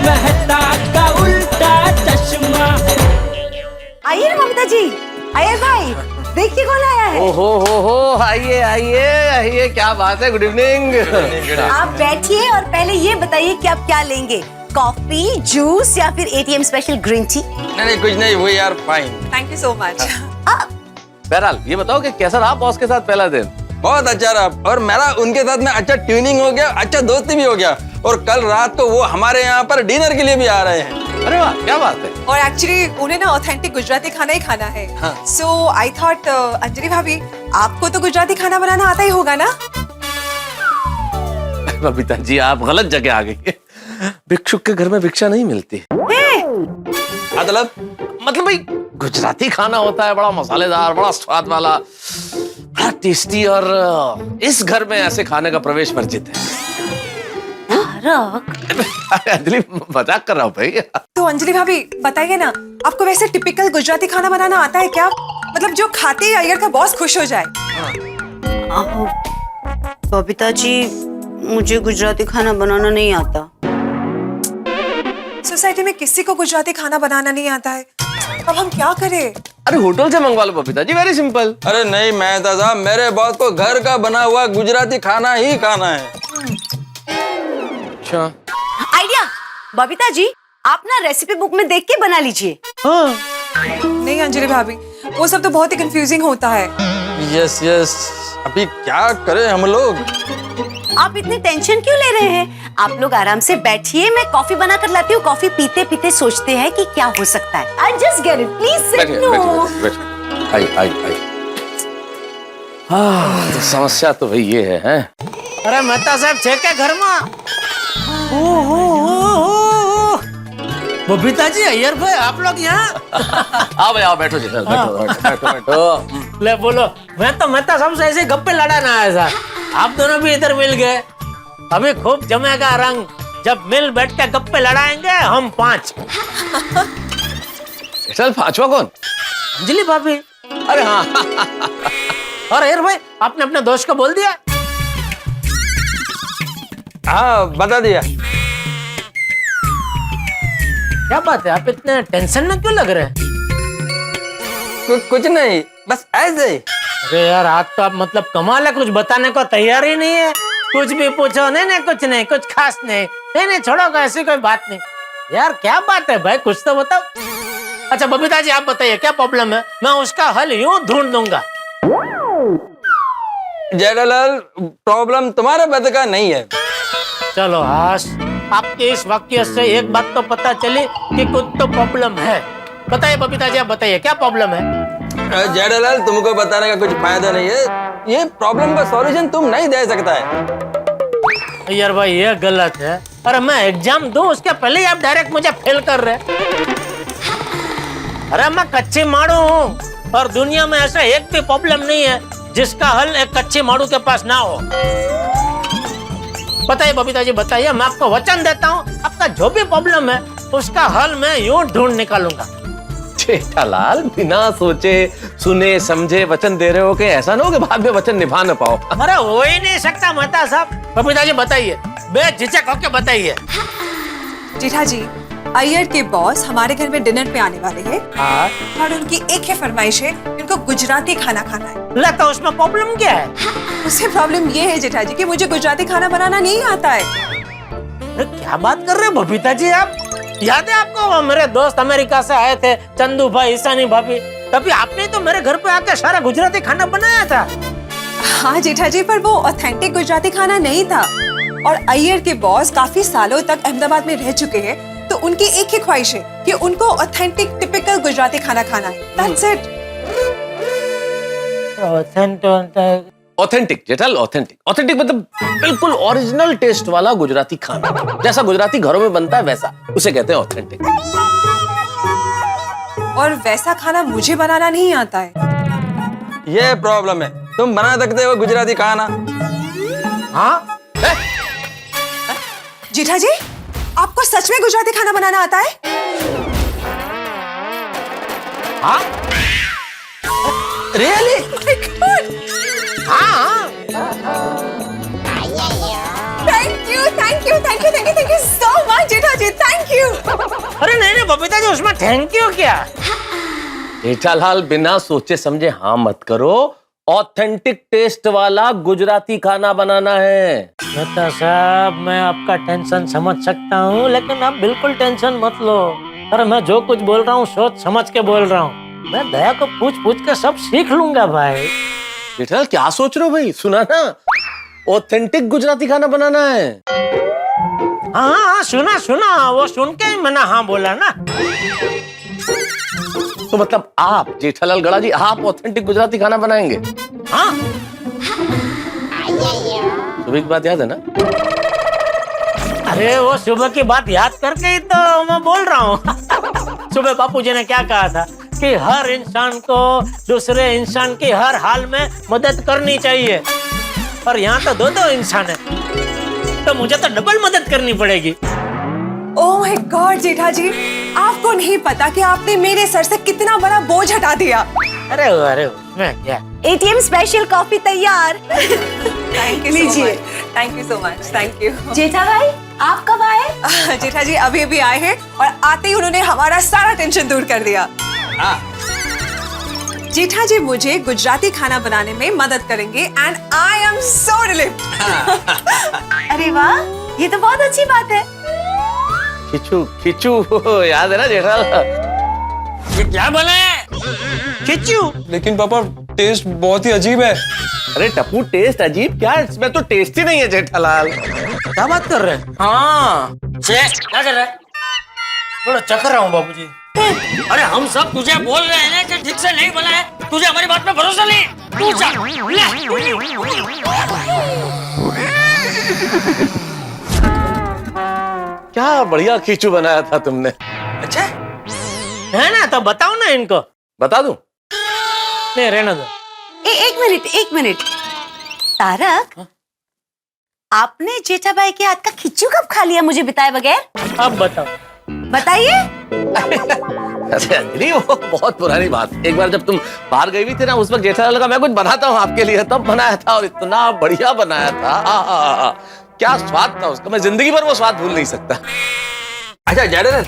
मेहता का उल्टा चश्मा। आइए ना ममता जी, आइए भाई, देखिए कौन आया है। हो आइए आइए आइए, क्या बात है। Good evening. आप बैठिए और पहले ये बताइए कि आप क्या लेंगे, कॉफी, जूस या फिर एटीएम स्पेशल ग्रीन टी? नहीं कुछ नहीं, वो यार fine. Thank you so much. बहरहाल ये बताओ कि कैसा रहा बॉस के साथ पहला दिन? बहुत अच्छा रहा और मेरा उनके साथ में अच्छा ट्यूनिंग हो गया, अच्छा दोस्ती भी हो गया और कल रात को वो हमारे यहाँ पर डिनर के लिए भी आ रहे हैं। अरे वाह, क्या बात है। और एक्चुअली उन्हें ना ऑथेंटिक गुजराती खाना ही खाना है। सो आई थॉट अंजलि भाभी, आपको तो गुजराती खाना बनाना आता ही होगा ना? बबीता जी, आप गलत जगह आ गई। भिक्षुक के घर में भिक्षा नहीं मिलती। मतलब भाई गुजराती खाना होता है बड़ा मसालेदार, बड़ा स्वाद वाला, बड़ा टेस्टी, और इस घर में ऐसे खाने का प्रवेश वर्जित है। अंजलि मजाक कर रहा हूँ भाई। तो अंजलि भाभी बताइए ना, आपको वैसे टिपिकल गुजराती खाना बनाना आता है क्या? मतलब जो खाते ही अय्यर का बॉस खुश हो जाए। बबीता जी, मुझे गुजराती खाना बनाना नहीं आता। सोसाइटी में किसी को गुजराती खाना बनाना नहीं आता है, अब हम क्या करें? अरे होटल से मंगवा लो बबीता जी, वेरी सिंपल। अरे नहीं मेहता साहब, मेरे बॉस को घर का बना हुआ गुजराती खाना ही खाना है। अच्छा आइडिया, बबीता जी आप ना रेसिपी बुक में देख के बना लीजिए। नहीं अंजलि भाभी, वो सब तो बहुत ही कंफ्यूजिंग होता है। यस यस, अभी क्या करें हम लोग? आप इतनी टेंशन क्यों ले रहे हैं? आप लोग आराम से बैठिए, मैं कॉफी बना कर लाती हूँ। कॉफी पीते पीते सोचते हैं कि क्या हो सकता है। I just get it, please sit. No I. तो समस्या तो भाई ये है। अरे मेहता साहब छे के घर में। बबीता जी, अय्यर भाई, आप लोग यहाँ? आओ भाई आओ, बैठो जी, बैठो। ले बोलो, मैं तो मेहता साहब से ऐसे गप्पे लड़ाना आया था, आप दोनों भी इधर मिल गए। अभी खूब जमेगा रंग, जब मिल बैठ के गप्पे लड़ाएंगे हम 5। चल, पांचवा कौन? अंजलि भाभी। अरे हाँ। और अय्यर भाई, आपने अपने दोस्त को बोल दिया? हाँ बता दिया। क्या बात है, आप इतने टेंशन में क्यों लग रहे हैं? कुछ नहीं, बस ऐसे ही। अरे यार, आज तो आप मतलब कमाल है, कुछ बताने को तैयार ही नहीं है। कुछ भी पूछो, नहीं कुछ नहीं, कुछ खास नहीं छोड़ो, ऐसी कोई बात नहीं। यार क्या बात है भाई, कुछ तो बताओ। अच्छा बबीता जी, आप बताइए क्या प्रॉब्लम है, मैं उसका हल यूं ढूंढ दूंगा। जेठालाल, प्रॉब्लम तुम्हारे बद का नहीं है। चलो हाश, आपके इस वाक्य से एक बात तो पता चली कि कुछ तो प्रॉब्लम है। बताइए बबीता जी, आप बताइए क्या प्रॉब्लम है। जेठालाल, तुमको बताने का कुछ फायदा नहीं है, ये प्रॉब्लम का सॉल्यूशन तुम नहीं दे सकता है। यार भाई ये गलत है। अरे मैं एग्जाम दूं उसके पहले ही आप डायरेक्ट मुझे फेल कर रहे। अरे मैं कच्ची मारू हूँ और दुनिया में ऐसा एक भी प्रॉब्लम नहीं है जिसका हल एक कच्ची मारू के पास ना हो। बताइए बबीता जी, बताइए, मैं आपको वचन देता हूँ, आपका जो भी प्रॉब्लम है उसका हल मैं यूं ढूंढ निकालूंगा। जेठालाल, बिना सोचे सुने समझे वचन दे रहे हो कि ऐसा ना हो कि बाद में वचन निभा न पाओ। अरे हो ही नहीं सकता मेहता साहब। बबीता जी बताइए, बेझिझक होके बताइए। जेठा जी, अय्यर के बॉस हमारे घर में डिनर पे आने वाले हैं। हाँ। और उनकी एक ही फरमाइश है, उनको गुजराती खाना खाना है। लगता है उसमें प्रॉब्लम क्या है? उससे प्रॉब्लम ये है जेठा जी कि मुझे गुजराती खाना बनाना नहीं आता है। अरे क्या बात कर रहे हैं बबीता जी आप? याद है आपको वो मेरे दोस्त अमेरिका से आए थे, चंदू भाई, ईशानी भाभी, तभी आपने तो मेरे घर पे आके सारा गुजराती खाना बनाया था। हाँ जेठा जी, पर वो ऑथेंटिक गुजराती खाना नहीं था। और अय्यर के बॉस काफी सालों तक अहमदाबाद में रह चुके हैं, तो उनकी एक ही ख्वाहिश है कि उनको ऑथेंटिक टिपिकल गुजराती खाना खाना है। That's it। ऑथेंटिक जेठाल, ऑथेंटिक मतलब बिल्कुल ओरिजिनल टेस्ट वाला गुजराती खाना, जैसा गुजराती घरों में बनता है वैसा, उसे कहते हैं ऑथेंटिक। और वैसा खाना मुझे बनाना नहीं आता है। ये प्रॉब्लम है, तुम बना सकते हो गुजराती खाना। हाँ जेठा जी, आपको सच में गुजराती खाना बनाना आता है? हाँ रियली? हाँ। Thank you so much Jetha ji, thank you. You उसमें थैंक यू क्या? जेठालाल बिना सोचे समझे हाँ मत करो, ऑथेंटिक टेस्ट वाला गुजराती खाना बनाना है। मेहता साहब मैं आपका टेंशन समझ सकता हूँ, लेकिन आप बिल्कुल टेंशन मत लो। अरे मैं जो कुछ बोल रहा हूँ सोच समझ के बोल रहा हूँ। मैं दया को पूछ पूछ के सब सीख लूंगा भाई। जेठालाल क्या सोच रहे हो भाई? सुना ना, ऑथेंटिक गुजराती खाना बनाना है। हाँ हाँ सुना सुना, वो सुन के ही मैंने हाँ बोला ना। तो मतलब आप जेठालाल गड़ा जी आप ऑथेंटिक गुजराती खाना बनाएंगे? हाँ सुबह की बात याद है ना? अरे वो सुबह की बात याद करके ही तो मैं बोल रहा हूँ। सुबह बापूजी ने क्या कहा था कि हर इंसान को दूसरे इंसान की हर हाल में मदद करनी चाहिए। और यहाँ तो दो दो इंसान है, तो मुझे तो डबल मदद करनी पड़ेगी। ओह माय गॉड जेठा जी, आपको नहीं पता कि आपने मेरे सर से कितना बड़ा बोझ हटा दिया। अरे मैं क्या? एटीएम स्पेशल कॉफी तैयार। थैंक यू लीजिए। Thank you so much. Thank you. Jetha भाई आप कब आए? जेठा जी अभी अभी आए हैं और आते ही उन्होंने हमारा सारा टेंशन दूर कर दिया। जेठा जी मुझे गुजराती खाना बनाने में मदद करेंगे and I am so relieved. अरे वाह, ये तो बहुत अच्छी बात है। खिचू खिचू याद है ना जेठालाल? ये क्या बोला है? खिचू? लेकिन पापा टेस्ट बहुत ही अजीब है। अरे टप्पू टेस्ट अजीब क्या है? इसमें तो टेस्ट ही नहीं है जेठालाल। क्या बात कर रहे हैं? हाँ क्या कर रहे हैं? थोड़ा चकर रहा हूँ बाबूजी। अरे हम सब तुझे बोल रहे हैं ना कि ठीक से नहीं बना है, तुझे हमारी बात में भरोसा नहीं। तू जा, क्या बढ़िया खिचू बनाया था तुमने। अच्छा है ना, तो बताओ ना इनको। बता दूं? नहीं रहने दो। एक मिनट तारक, आपने जेठा भाई के हाथ का खिच्चू कब खा लिया मुझे बताए बगैर? अब बताओ। बताइए। अरे अंजलि वो बहुत पुरानी बात। एक बार जब तुम बाहर गई हुई थी ना, उस वक्त जेठालाल लगा मैं कुछ बनाता हूँ आपके लिए, तब बनाया था और इतना बढ़िया बनाया था। क्या स्वाद था उसका, मैं जिंदगी भर वो स्वाद भूल नहीं सकता। अच्छा जेठालाल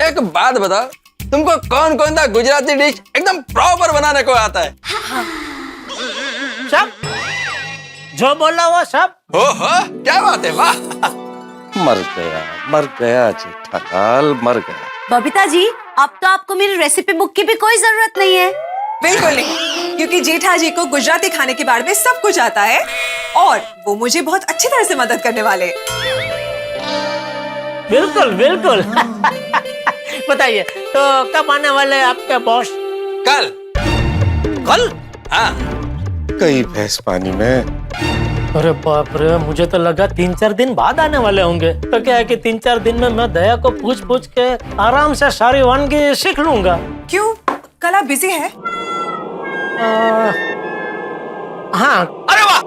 एक बात बताओ, तुमको कौन कौन सा गुजराती डिश एकदम प्रॉपर बनाने को आता है? सब जो बोला वो सब। ओहो क्या बात है, वाह। मर गया जेठालाल, मर गया। बबीता जी अब तो आपको मेरी रेसिपी बुक की भी कोई जरूरत नहीं है। बिल्कुल नहीं, क्योंकि जेठा जी को गुजराती खाने के बारे में सब कुछ आता है और वो मुझे बहुत अच्छी तरह से मदद करने वाले। बिल्कुल बिल्कुल। बताइए तो कब आने वाले हैं आपके बॉस? कल। कल? हाँ। कई भैंस पानी में। अरे बाप रे, मुझे तो लगा 3-4 दिन बाद आने वाले होंगे। तो क्या है कि 3-4 दिन में मैं दया को पूछ पूछ के आराम से सारी वानगी सीख लूंगा। क्यों, कल आप बिजी है? हाँ। अरे वाह,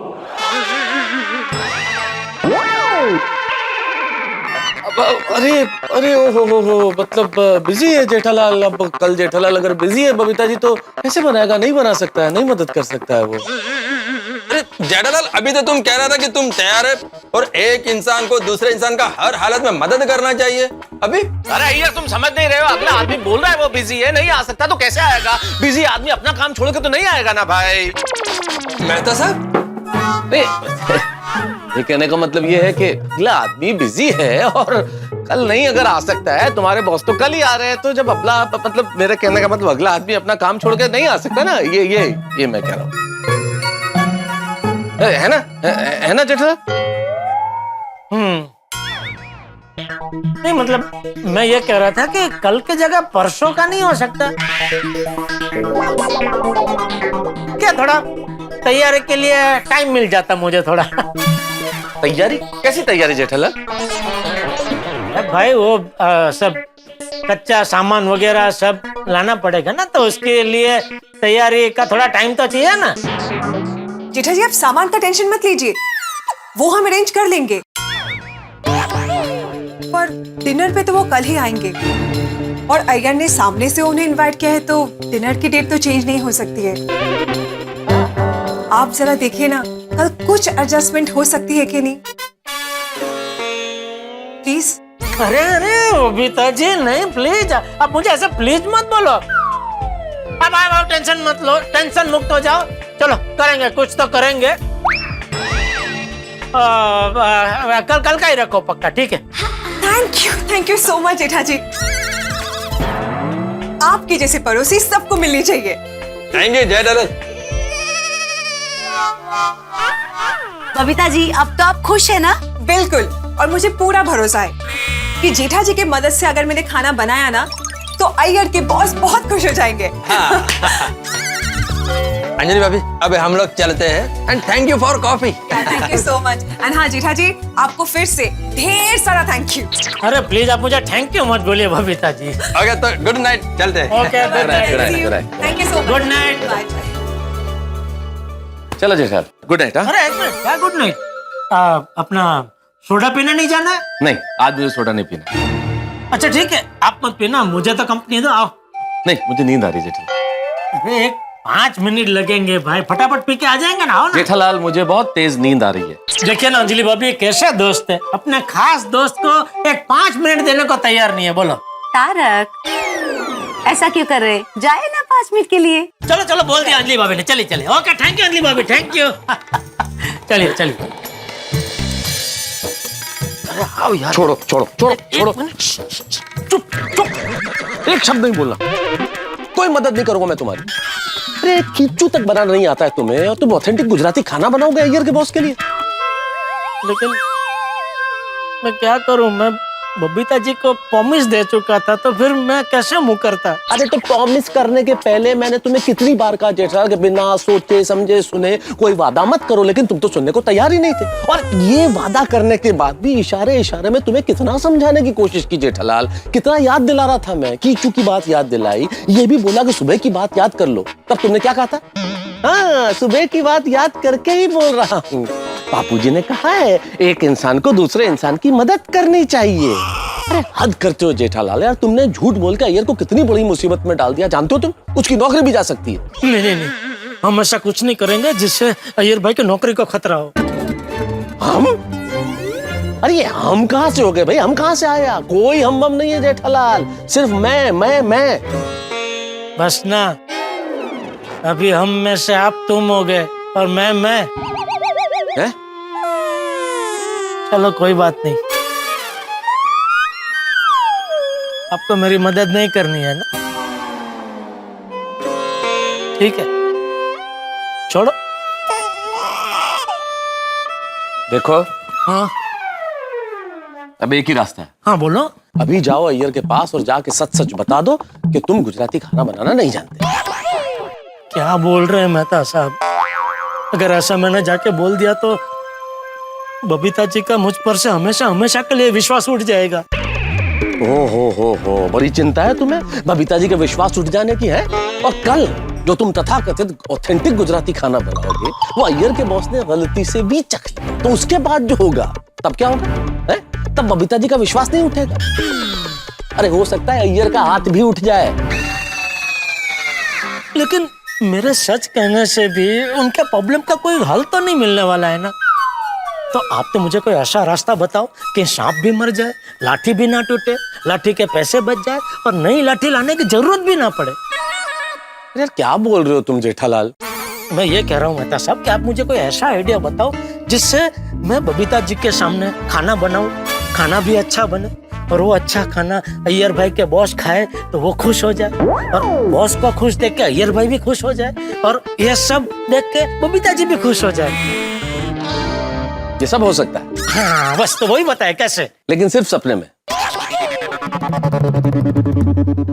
अरे अरे ओ मतलब बिजी है जेठालाल। अब कल जेठालाल अगर बिजी है बबीता जी तो कैसे बनाएगा? नहीं बना सकता है, नहीं मदद कर सकता है वो। अरे जेठालाल अभी तो तुम कह रहा था कि तुम तैयार है और एक इंसान को दूसरे इंसान का हर हालत में मदद करना चाहिए। अभी अरे यार तुम समझ नहीं रहे हो, अगला आदमी बोल रहा है वो बिजी है, नहीं आ सकता, तो कैसे आएगा? बिजी आदमी अपना काम छोड़ के तो नहीं आएगा ना भाई। मेहता साहब ये कहने का मतलब ये है कि अगला आदमी बिजी है और कल नहीं अगर आ सकता है, तुम्हारे बॉस तो कल ही आ रहे हैं, तो जब अगला मतलब मेरे कहने का मतलब अगला आदमी अपना काम छोड़ के नहीं आ सकता ना, ये मैं कह रहा हूँ। है ना जेठा? नहीं मतलब मैं ये कह रहा था कि कल की जगह परसों का नहीं हो सकता क्या? थोड़ा तैयारी के लिए टाइम मिल जाता मुझे थोड़ा। तैयारी? कैसी तैयारी जेठालाल? भाई वो सब कच्चा सामान वगैरह सब लाना पड़ेगा ना, तो उसके लिए तैयारी का थोड़ा टाइम तो चाहिए ना। जेठा जी आप सामान का टेंशन मत लीजिए, वो हम अरेंज कर लेंगे। पर डिनर पे तो वो कल ही आएंगे और अय्यर ने सामने से उन्हें इनवाइट किया है, तो डिनर की डेट तो चेंज नहीं हो सकती है। आप जरा देखिए ना, कल कुछ एडजस्टमेंट हो सकती है कि नहीं, प्लीज। अरे अरे बबीता जी नहीं, प्लीज आप मुझे ऐसे प्लीज मत बोलो। अब आप टेंशन मत लो, टेंशन मुक्त हो जाओ। चलो करेंगे, कुछ तो करेंगे। कल का ही रखो पक्का, ठीक है? Thank you so much Jetha ji. आपकी जैसे पड़ोसी सबको मिलनी चाहिए। Thank you Jethalal. बबीता जी अब तो आप खुश है ना? बिल्कुल, और मुझे पूरा भरोसा है कि जेठा जी की मदद से अगर मैंने खाना बनाया ना तो अय्यर के बॉस बहुत खुश हो जाएंगे। अंजलि भाभी, अब हम लोग चलते हैं and thank you for coffee. Thank you so much. And हाँ जेठा जी, आपको फिर से ढेर सारा थैंक यू। अरे प्लीज आप मुझे थैंक यू मत बोलिए बबीता जी। ओके तो गुड नाइट, चलते हैं। Okay good night. Thank you so much. Good night. चलो जेठालाल, गुड नाइट। हाँ अरे एक मिनट, क्या गुड नाइट? अपना सोडा पीने नहीं जाना है? नहीं, आज मुझे सोडा नहीं पीना। अच्छा ठीक है, आप मत पीना, मुझे तो कंपनी दो। आओ। नहीं, मुझे नींद आ रही है जेठालाल। अरे 5 मिनट लगेंगे भाई, फटाफट पी के आ जाएंगे ना। आओ ना। जेठालाल, मुझे बहुत तेज नींद आ रही है। देखिए ना अंजलि भाभी कैसे दोस्त है, अपने खास दोस्त को एक 5 मिनट देने को तैयार नहीं है। बोलो तारक, ऐसा क्यों कर रहे? जाए ना 5 मिनट के लिए। चलो चलो, बोल दिया अंजलि भाभी ने। चलिए चलिए, ओके थैंक यू अंजलि भाभी, थैंक यू। चलिए चलिए। अरे आओ यार। छोड़ो छोड़ो छोड़ो एक छोड़ो, मिनट। चुप चुप, एक शब्द नहीं बोलना। कोई मदद नहीं करूंगा मैं तुम्हारी। अरे खींचू तक बनाना नहीं आता है तुम्हें, और तुम ऑथेंटिक गुजराती खाना बनाओगे अय्यर के बॉस के लिए? लेकिन मैं क्या करूं, मैं बबीता जी को प्रॉमिस दे चुका था, तो फिर मैं कैसे मुंह करता? अरे तो प्रॉमिस करने के पहले मैंने तुम्हें कितनी बार कहा जेठालाल कि बिना सोचे समझे सुने कोई वादा मत करो, लेकिन तुम तो सुनने को तैयार ही नहीं थे। और ये वादा करने के बाद भी इशारे इशारे में तुम्हें कितना समझाने की कोशिश की जेठालाल, कितना याद दिला रहा था मैं, कीचू की बात याद दिलाई, ये भी बोला कि सुबह की बात याद कर लो। तब तुमने क्या कहा था? हाँ, सुबह की बात याद करके ही बोल रहा हूँ। बापूजी ने कहा है एक इंसान को दूसरे इंसान की मदद करनी चाहिए। अरे हद करते हो जेठालाल यार, तुमने झूठ बोल के अय्यर को कितनी बड़ी मुसीबत में डाल दिया, जानते हो तुम? उसकी नौकरी भी जा सकती है। नहीं नहीं नहीं, हम ऐसा कुछ नहीं करेंगे जिससे अय्यर भाई की नौकरी को खतरा हो। हम? अरे ये हम कहाँ से हो गए भाई, हम कहाँ से आया? कोई हम नहीं है जेठालाल, सिर्फ मैं। बस ना, अभी हम में से आप तुम हो गए और मैं हैं? चलो कोई बात नहीं, आपको मेरी मदद नहीं करनी है ना? ठीक है, छोड़ो। देखो, हाँ अब एक ही रास्ता है। हाँ बोलो। अभी जाओ अय्यर के पास और जाके सच सच बता दो कि तुम गुजराती खाना बनाना नहीं जानते। क्या बोल रहे हैं मेहता साहब? अगर ऐसा मैंने जाके बोल दिया तो बबीता जी का मुझ पर से हमेशा हमेशा के लिए विश्वास उठ जाएगा। हो, बड़ी चिंता है तुम्हें बबीता जी के विश्वास उठ जाने की है। और कल जो तुम तथाकथित ऑथेंटिक गुजराती खाना बनाओगे वो अय्यर के बॉस ने गलती से भी चख लिया, तो उसके बाद जो होगा तब क्या होगा है? तब बबीता जी का विश्वास नहीं उठेगा। अरे हो सकता है अय्यर का हाथ भी उठ जाए। लेकिन मेरे सच कहने से भी उनके प्रॉब्लम का कोई हल तो नहीं मिलने वाला है ना। तो आप तो मुझे कोई ऐसा रास्ता बताओ कि सांप भी मर जाए, लाठी भी ना टूटे, लाठी के पैसे बच जाए और नई लाठी लाने की जरूरत भी ना पड़े। यार क्या बोल रहे हो तुम जेठालाल? मैं ये कह रहा हूँ मेहता साहब कि आप मुझे कोई ऐसा आइडिया बताओ जिससे मैं बबीता जी के सामने खाना बनाऊं, खाना भी अच्छा बने और वो अच्छा खाना अय्यर भाई के बॉस खाए तो वो खुश हो जाए और बॉस को खुश देख के अय्यर भाई भी खुश हो जाए और ये सब देख के बबीता जी भी खुश हो जाए। ये सब हो सकता है, हाँ बस तो वही बताए कैसे। लेकिन सिर्फ सपने में।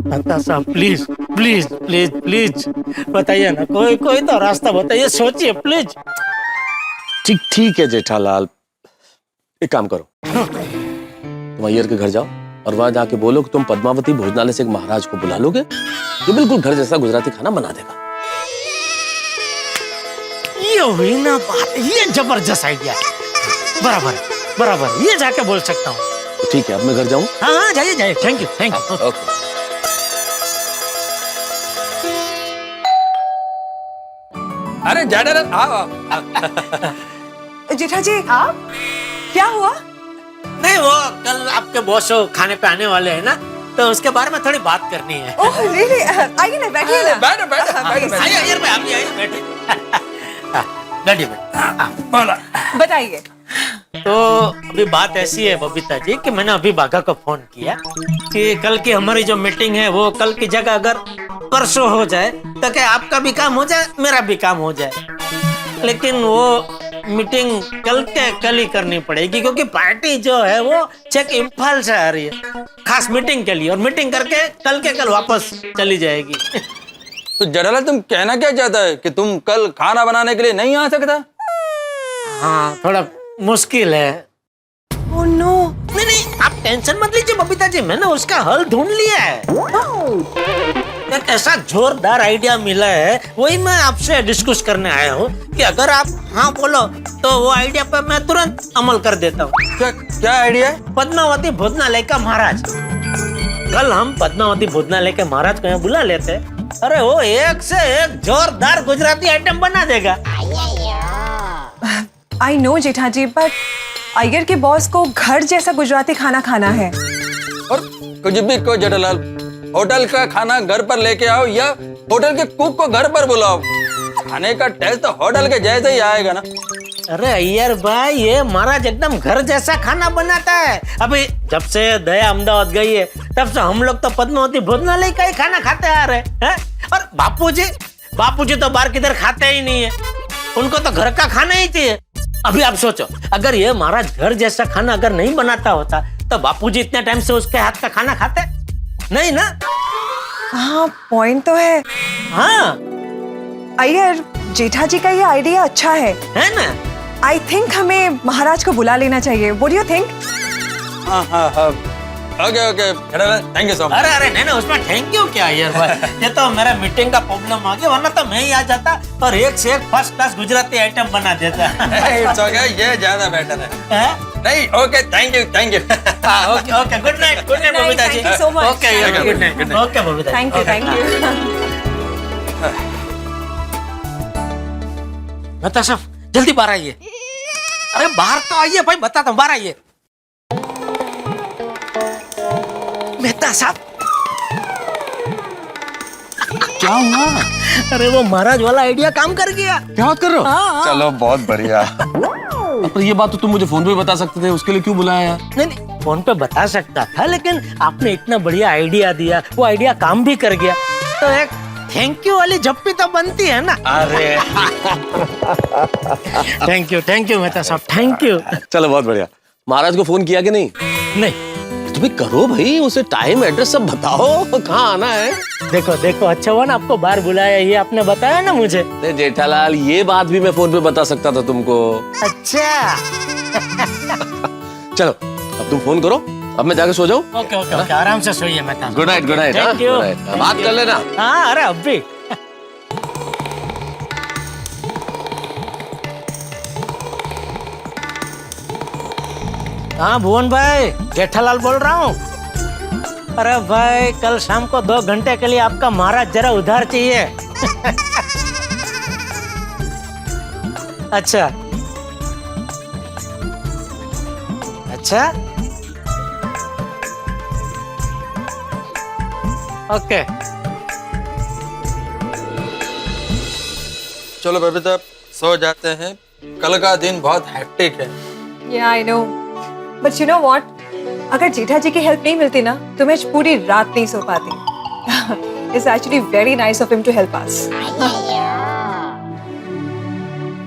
मेहता साहब प्लीज प्लीज प्लीज प्लीज बताइए ना, कोई तो रास्ता बताइए, सोचिए प्लीज। ठीक है जेठालाल, एक काम करो, तुम अय्यर के घर जाओ और वहां जाके बोलो कि तुम पद्मावती भोजनालय से एक महाराज को बुला लोगे, ये बिल्कुल घर जैसा गुजराती खाना बना देगा। ये हुई ना बात, ये जबरदस्त आइडिया है। बराबर ये जाके बोल सकता हूँ। तो ठीक है, अब मैं घर जाऊं? हाँ जाइए, थैंक यू। ओके। अरे जेठालाल आओ। जेठा जी, आप क्या हुआ? नहीं, वो कल आपके बॉस खाने पे आने वाले हैं ना, तो उसके बारे में थोड़ी बात करनी है। ओह रियली, आइए ना, बैठिए ना। बैठो बैठो बैठो आइए आइए भाई, आप भी आइए, बैठिए। बैठिए बैठिए। बोला। बताइए। तो अभी बात ऐसी है बबीता जी कि मैंने अभी बाघा को फोन किया कि कल की हमारी जो मीटिंग है वो कल की जगह अगर परसों हो जाए तो क्या आपका भी काम हो जाए, मेरा भी काम हो जाए। लेकिन वो मीटिंग कल के कल ही करनी पड़ेगी, क्योंकि पार्टी जो है वो चेक इम्फाल से आ रही है खास मीटिंग के लिए, और मीटिंग करके कल के कल वापस चली जाएगी। तो जेठालाल, तुम कहना क्या चाहता है कि तुम कल खाना बनाने के लिए नहीं आ सकता? हाँ, थोड़ा मुश्किल है। Oh no. नहीं नहीं, आप टेंशन मत लीजिए बबीता जी, मैंने उसका हल ढूंढ लिया है। एक ऐसा जोरदार आइडिया मिला है, वही मैं आपसे डिस्कस करने आया हूँ कि अगर आप हाँ बोलो तो वो आइडिया पे मैं तुरंत अमल कर देता हूँ। क्या क्या आइडिया है? पद्मावती भोजनालय का महाराज, कल हम पद्मावती भोजनालय के महाराज को यहाँ बुला लेते हैं। अरे वो एक से एक जोरदार गुजराती आइटम बना देगा। I know Jethaji, but Iyer के बॉस को घर जैसा गुजराती खाना खाना है। और कुछ भी को जेठालाल, होटल का खाना घर पर लेके आओ या होटल के कुक को घर पर बुलाओ, खाने का टेस्ट तो होटल के जैसे ही आएगा ना। अरे अय्यर भाई, ये महाराज एकदम घर जैसा खाना बनाता है। अभी जब से दया अहमदाबाद गई है तब से हम लोग तो पद्मावती भोजनालय का ही खाना खाते आ रहे हैं। और बापूजी तो बाहर किधर खाते ही नहीं है, उनको तो घर का खाना ही चाहिए। अभी आप सोचो, अगर ये महाराज घर जैसा खाना अगर नहीं बनाता होता तो बापूजी इतने टाइम से उसके हाथ का खाना खाते नहीं ना। हाँ, पॉइंट तो है। हाँ अय्यर, जेठाजी का ये आइडिया अच्छा है ना। आई थिंक हमें महाराज को बुला लेना चाहिए। What do you think? हाँ हाँ हाँ, okay okay Jethalal, thank you so much. अरे नहीं ना, उसमें थैंक यू क्या यार भाई, ये तो मेरा मीटिंग का प्रॉब्लम आ गया, वरना तो मैं ही आ जाता और एक से एक फर्स्ट क्लास गुजराती आइटम बना देता। इट्स ओके, ये ज्यादा बेटर है। हैं? नहीं, okay, thank you thank you. Okay good night Babita ji. Thank you so much. Okay good night. Okay Babita ji. Thank you, thank you. बता साहब, जल्दी बाहर आइए। अरे बाहर तो आइए भाई, बताता हूँ, बाहर आइए। मेहता साहब, क्या हुआ? अरे वो महाराज वाला आइडिया काम कर गया। क्या बात कर रहे हो? हाँ। चलो बहुत बढ़िया। पर ये बात तो तुम मुझे फोन पे भी बता सकते थे, उसके लिए क्यों बुलाया यार? नहीं, फोन पे बता सकता था, लेकिन आपने इतना बढ़िया आइडिया दिया, वो आइडिया काम भी कर गया, तो एक थैंक यू वाली झप्पी तो बनती है ना। अरे थैंक यू मेहता साहब, थैंक यू। चलो बहुत बढ़िया। महाराज को फोन किया कि नहीं? नहीं, तुम्हें करो भाई, उसे टाइम एड्रेस सब बताओ, कहाँ आना है। देखो अच्छा हुआ ना आपको बाहर बुलाया, ये आपने बताया ना मुझे। अरे जेठालाल, ये बात भी मैं फोन पे बता सकता था तुमको। अच्छा चलो अब तुम फोन करो, अब मैं जाके सो जाऊं। ओके आराम से सोइए मेहता साहब। Good night Thank you. बात कर लेना। हाँ, अरे अब भी। हाँ भुवन भाई, जेठालाल बोल रहा हूँ। अरे भाई, कल शाम को 2 घंटे के लिए आपका महाराज जरा उधार चाहिए। अच्छा, ओके। चलो बबीता, सो जाते हैं, कल का दिन बहुत हेक्टिक है। Yeah, I know. But you know what? अगर जेठाजी की हेल्प नहीं मिलती ना तो मैं आज पूरी रात नहीं सो पाती। It's actually very nice of him to help us.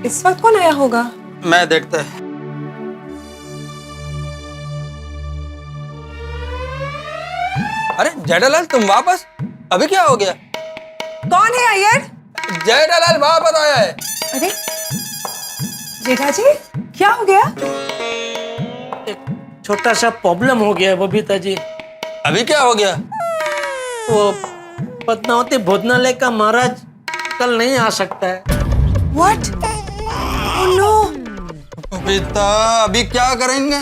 इस वक्त कौन आया होगा? मैं देखता है। अरे जेठालाल, तुम वापस? अभी क्या हो गया? कौन है अय्यर? जेठालाल वापस आया है। अरे जेठाजी, क्या हो गया? एक छोटा सा प्रॉब्लम हो गया है बबीता जी। अभी क्या हो गया? वो पद्मावती भोजनालय का महाराज कल नहीं आ सकता है। What? Oh no! बबीता, अभी क्या करेंगे?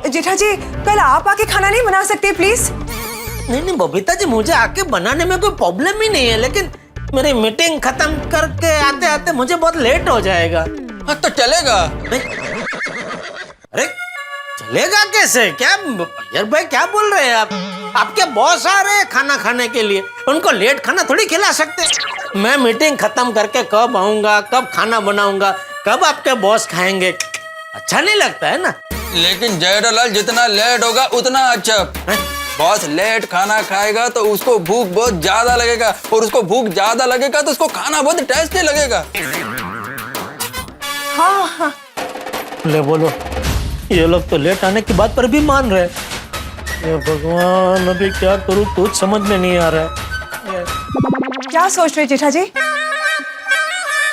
जेठाजी, कल आप आके खाना नहीं बना सकते प्लीज? नहीं बबीता जी, मुझे आके बनाने में कोई प्रॉब्लम ही नहीं है, लेकिन मेरी मीटिंग खत्म करके आते आते मुझे बहुत लेट हो जाएगा। हाँ, तो चलेगा। नहीं, अरे चलेगा कैसे? क्या यार भाई क्या बोल रहे हैं आप? आपके बॉस आ रहे हैं खाना खाने के लिए, उनको लेट खाना थोड़ी खिला सकते। मैं मीटिंग खत्म करके कब आऊंगा, कब खाना बनाऊंगा, कब आपके बॉस खाएंगे? अच्छा नहीं लगता है ना। लेकिन जेठालाल जितना लेट होगा उतना अच्छा। बॉस लेट खाना खाएगा तो उसको भूख बहुत ज्यादा लगेगा, और उसको भूख ज्यादा लगेगा तो उसको खाना बहुत टेस्टी लगेगा। हाँ हाँ। ले बोलो, ये लोग तो लेट आने की बात पर भी मान रहे हैं। ये भगवान, अभी क्या करूं कुछ समझ में नहीं आ रहा है। क्या सोच रहे जेठा जी?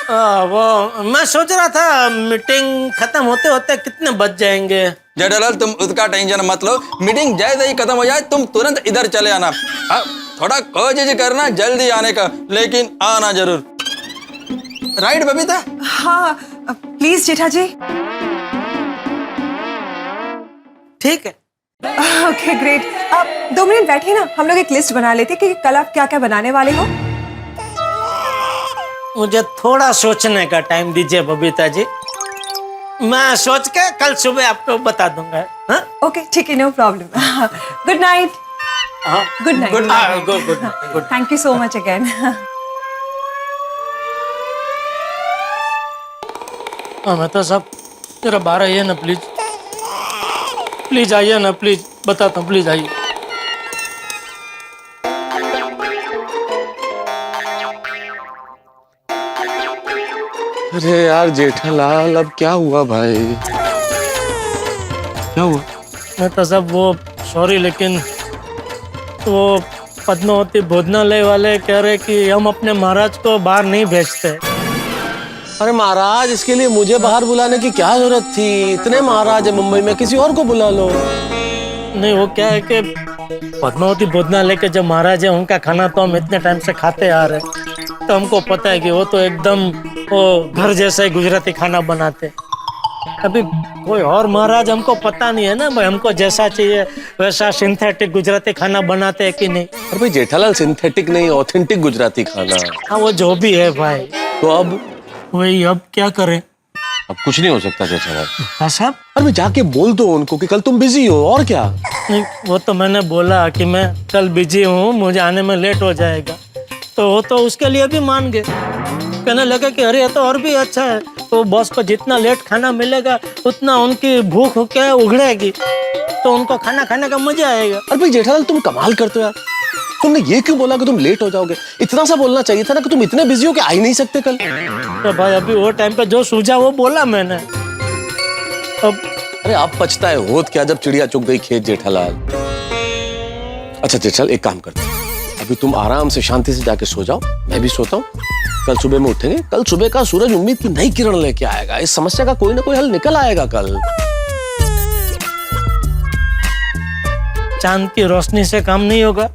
वो मैं सोच रहा था मीटिंग खत्म होते होते कितने बज जाएंगे। जेठालाल तुम उसका टेंशन मत लो, मीटिंग जैसे ही खत्म हो जाए तुम तुरंत इधर चले आना। हाँ, थोड़ा कोशिश करना जल्दी आने का, लेकिन आना जरूर। राइट बबीता? हाँ प्लीज जेठा जी। ठीक है। Okay great. आप 2 मिनट बैठिए ना, हम लोग एक लिस्ट बना लेते हैं कि कल आप क्या क्या बनाने वाले हो। मुझे थोड़ा सोचने का टाइम दीजिए बबीता जी, मैं सोच के कल सुबह आपको बता दूंगा। हाँ? ओके ठीक है, नो प्रॉब्लम। Good night. हाँ। Good night. Good. Thank you so much again. Mehta साहब जरा बाहर आइए ना प्लीज, प्लीज आइए ना प्लीज, बताता हूँ, प्लीज आइए। अरे यार जेठालाल, अब क्या हुआ भाई? क्या हुआ? मेहता साहब वो सॉरी, लेकिन वो पद्मावती भोजनालय वाले कह रहे कि हम अपने महाराज को बाहर नहीं भेजते। अरे महाराज, इसके लिए मुझे बाहर बुलाने की क्या जरूरत थी? इतने महाराज है मुंबई में, किसी और को बुला लो। नहीं, वो क्या है कि पद्मावती भोजनालय के जो महाराज है उनका खाना तो हम इतने टाइम से खाते आ रहे, तो हमको पता है कि वो तो एकदम वो घर जैसा ही गुजराती खाना बनाते। अभी कोई और महाराज हमको पता नहीं है ना भाई, हमको जैसा चाहिए वैसा सिंथेटिक गुजराती खाना बनाते हैं कि नहीं। अरे भाई जेठालाल, सिंथेटिक नहीं, ऑथेंटिक गुजराती खाना। हाँ वो जो भी है भाई, तो अब वही, अब क्या करें? अब कुछ नहीं हो सकता जेठालाल। हाँ साहब? अरे जाके बोल दो उनको कि कल तुम बिजी हो, और क्या। नहीं, वो तो मैंने बोला कि मैं कल बिजी हूँ, मुझे आने में लेट हो जाएगा, तो वो तो उसके लिए भी मान गए। कहने लगे कि अरे ये तो और भी अच्छा है, तो बॉस को जितना लेट खाना मिलेगा उतना उनकी भूख क्या उगड़ेगी, तो उनको खाना खाने का मजा आएगा। अरे भाई जेठालाल, तुम कमाल करते हो यार। तुमने ये क्यों बोला कि तुम लेट हो जाओगे? इतना सा बोलना चाहिए था ना कि तुम इतने बिजी हो कि आ ही नहीं सकते कल। तो भाई अभी वो टाइम पे जो सूझा वो बोला मैंने। अब अरे आप पछताए होत क्या जब चिड़िया चुग गई खेत जेठालाल। अच्छा जेठालाल, एक काम करते हैं, अभी तुम आराम से शांति से जाके सो जाओ, मैं भी सोता हूँ। कल सुबह में उठेंगे, कल सुबह का सूरज उम्मीद की नई किरण लेके आएगा। इस समस्या का कोई ना कोई हल निकल आएगा कल। चांद की रोशनी से काम नहीं होगा।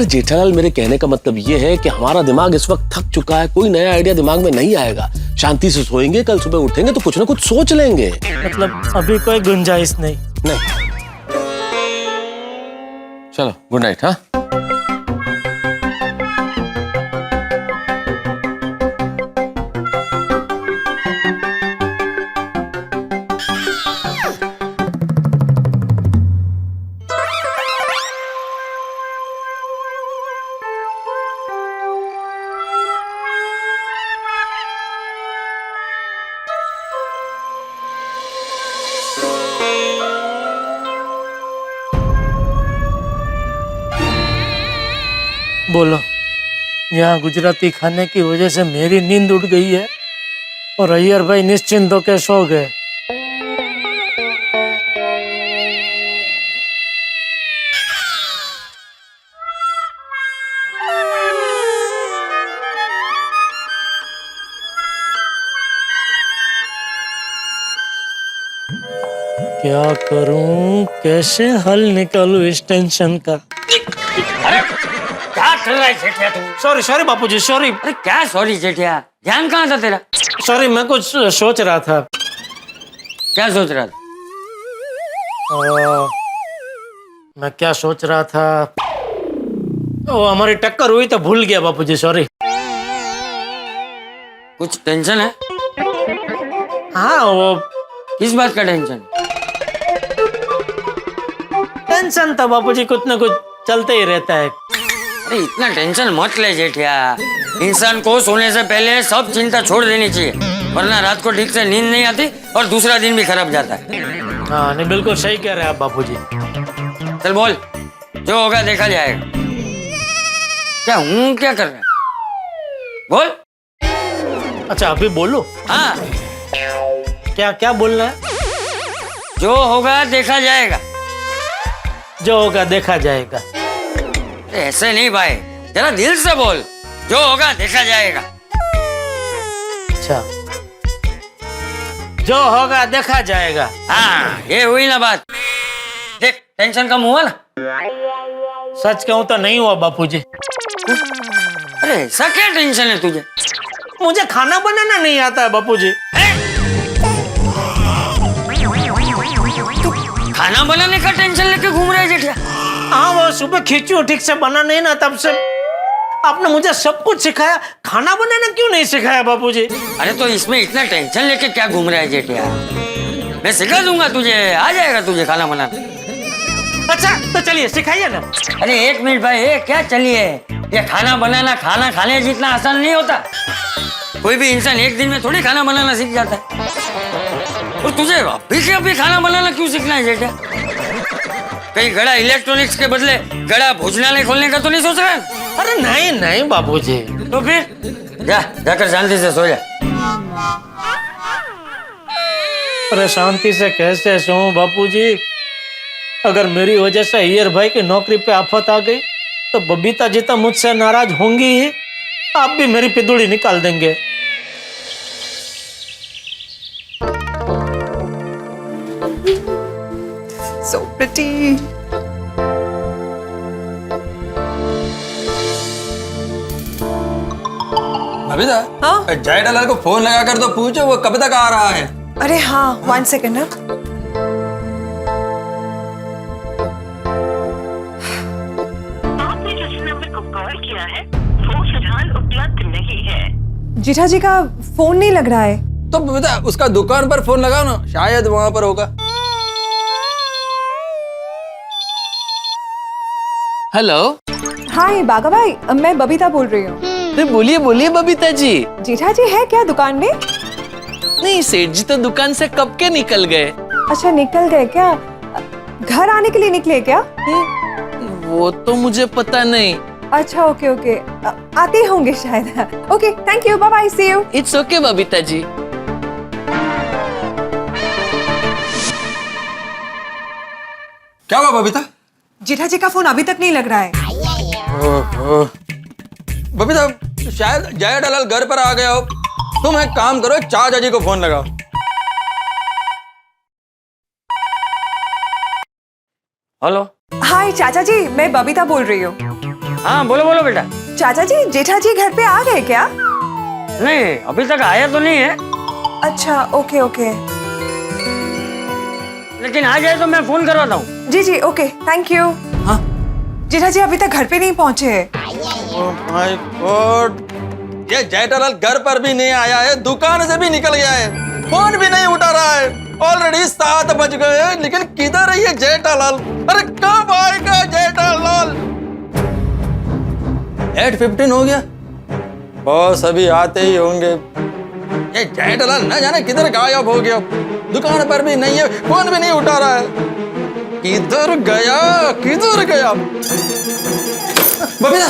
जेठालाल, मेरे कहने का मतलब ये है कि हमारा दिमाग इस वक्त थक चुका है, कोई नया आइडिया दिमाग में नहीं आएगा। शांति से सोएंगे, कल सुबह उठेंगे तो कुछ ना कुछ सोच लेंगे। मतलब अभी कोई गुंजाइश नहीं? नहीं। चलो गुड नाइट। हाँ बोलो, यहाँ गुजराती खाने की वजह से मेरी नींद उड़ गई है और अय्यर भाई निश्चिंत होकर सो गए। क्या करूं, कैसे हल निकालूं इस टेंशन का? अरे क्या कर रहा है सेठिया तू? सॉरी सॉरी बापूजी, सॉरी। अरे क्या सॉरी सेठिया, ध्यान कहाँ था तेरा? सॉरी, मैं कुछ सोच रहा था। क्या सोच रहा था? मैं क्या सोच रहा था, वो हमारी टक्कर हुई तो भूल गया बापूजी, सॉरी। कुछ टेंशन है? हाँ, वो किस बात का टेंशन? टेंशन था बापूजी, कुछ ना कुछ चलते ही रहता है। अरे इतना टेंशन मत ले जेठिया। इंसान को सोने से पहले सब चिंता छोड़ देनी चाहिए, वरना रात को ठीक से नींद नहीं आती और दूसरा दिन भी खराब जाता है। हाँ नहीं, बिल्कुल सही कह रहे हैं आप बापूजी। चल बोल, जो होगा देखा जाएगा। क्या हूँ क्या कर रहा है? बोल। अच्छा अभी बोलो। हाँ, क्या क्या बोलना है? जो होगा देखा जाएगा। जो होगा देखा जाएगा। ऐसे नहीं भाई, जरा दिल से बोल, जो होगा देखा जाएगा। अच्छा, जो होगा देखा जाएगा। हाँ, ये हुई ना बात। देख, टेंशन कम हुआ ना? सच कहूं तो नहीं हुआ बापूजी। अरे ऐसा क्या टेंशन है तुझे? मुझे खाना बनाना नहीं आता है बापूजी। खाना बनाने का टेंशन लेके घूम रहे जेठिया? हाँ, वो सुबह खींची ठीक से बना नहीं ना, तब से आपने मुझे सब कुछ सिखाया, खाना बनाना क्यों नहीं सिखाया बापूजी? अरे तो इसमें इतना टेंशन लेके क्या घूम रहा है जेठिया? मैं सिखा दूंगा तुझे, आ जाएगा तुझे खाना बनाना। अच्छा तो चलिए सिखाइए ना। अरे एक मिनट भाई, क्या चलिए? ये खाना बनाना खाना खाने जितना आसान नहीं होता। कोई भी इंसान एक दिन में थोड़ी खाना बनाना सीख जाता है। और तुझे अभी के अभी खाना बनाना क्यों सीखना है जेठिया? कहीं गड़ा इलेक्ट्रॉनिक्स के बदले गड़ा भोजनालय खोलने का तो नहीं सोच रहा है? अरे नहीं नहीं बापूजी। तो फिर जाकर शांति से सो जा। अरे शांति से कैसे सोऊं बापूजी? अगर मेरी वजह से अय्यर भाई की नौकरी पे आफत आ गई तो बबीता जी तो मुझसे नाराज होंगी ही, आप भी मेरी पिदुड़ी निकाल देंगे। So pretty. बबीता, हाँ? जय दलाल को फोन लगाकर तो पूछो वो कब तक आ रहा है। अरे हाँ, 1 सेकंड ना। आपने जिस नंबर को कॉल किया है वो फिलहाल उपलब्ध नहीं है। जीठा जी का फोन नहीं लग रहा है। तो बबीता उसका दुकान पर फोन लगाओ ना, शायद वहां पर होगा। हेलो। हाय बागा भाई, मैं बबीता बोल रही हूँ। अरे बोलिए बोलिए बबीता जी। जीठा जी है क्या दुकान में? नहीं, सेठ जी तो दुकान से कब के निकल गए। अच्छा निकल गए क्या? घर आने के लिए निकले क्या? वो तो मुझे पता नहीं। अच्छा ओके ओके, आते होंगे शायद। Okay thank you, bye bye, see you. It's okay Babita ji. क्या हुआ बबीता? जीठा जी का फोन अभी तक नहीं लग रहा है। बबीता शायद जय दलाल घर पर आ गया हो। तुम एक काम करो, चाचा जी को फोन लगाओ। हेलो। हाय चाचा जी, मैं बबीता बोल रही हूँ। हाँ बोलो बोलो बेटा। चाचा जी, जेठा जी घर पे आ गए क्या? नहीं, अभी तक आया तो नहीं है, अच्छा ओके ओके। लेकिन आ जाए तो मैं फोन करवाता हूँ। जी जी ओके, थैंक यू। हाँ? जेठा जी अभी तक घर पे नहीं पहुँचे। ओह माय गॉड, ये जय दलाल घर पर भी नहीं आया है, दुकान से भी निकल गया है, फोन भी नहीं उठा रहा है। ऑलरेडी 7 बज गए हैं, लेकिन किधर है ये जय दलाल? अरे कब आएगा जय दलाल? 8:15 हो गया, बॉस अभी आते ही होंगे। ये जय दलाल न जाने किधर गायब हो गया, दुकान पर भी नहीं है, फोन भी नहीं उठा रहा है। किधर गया किधर गया? बबीता,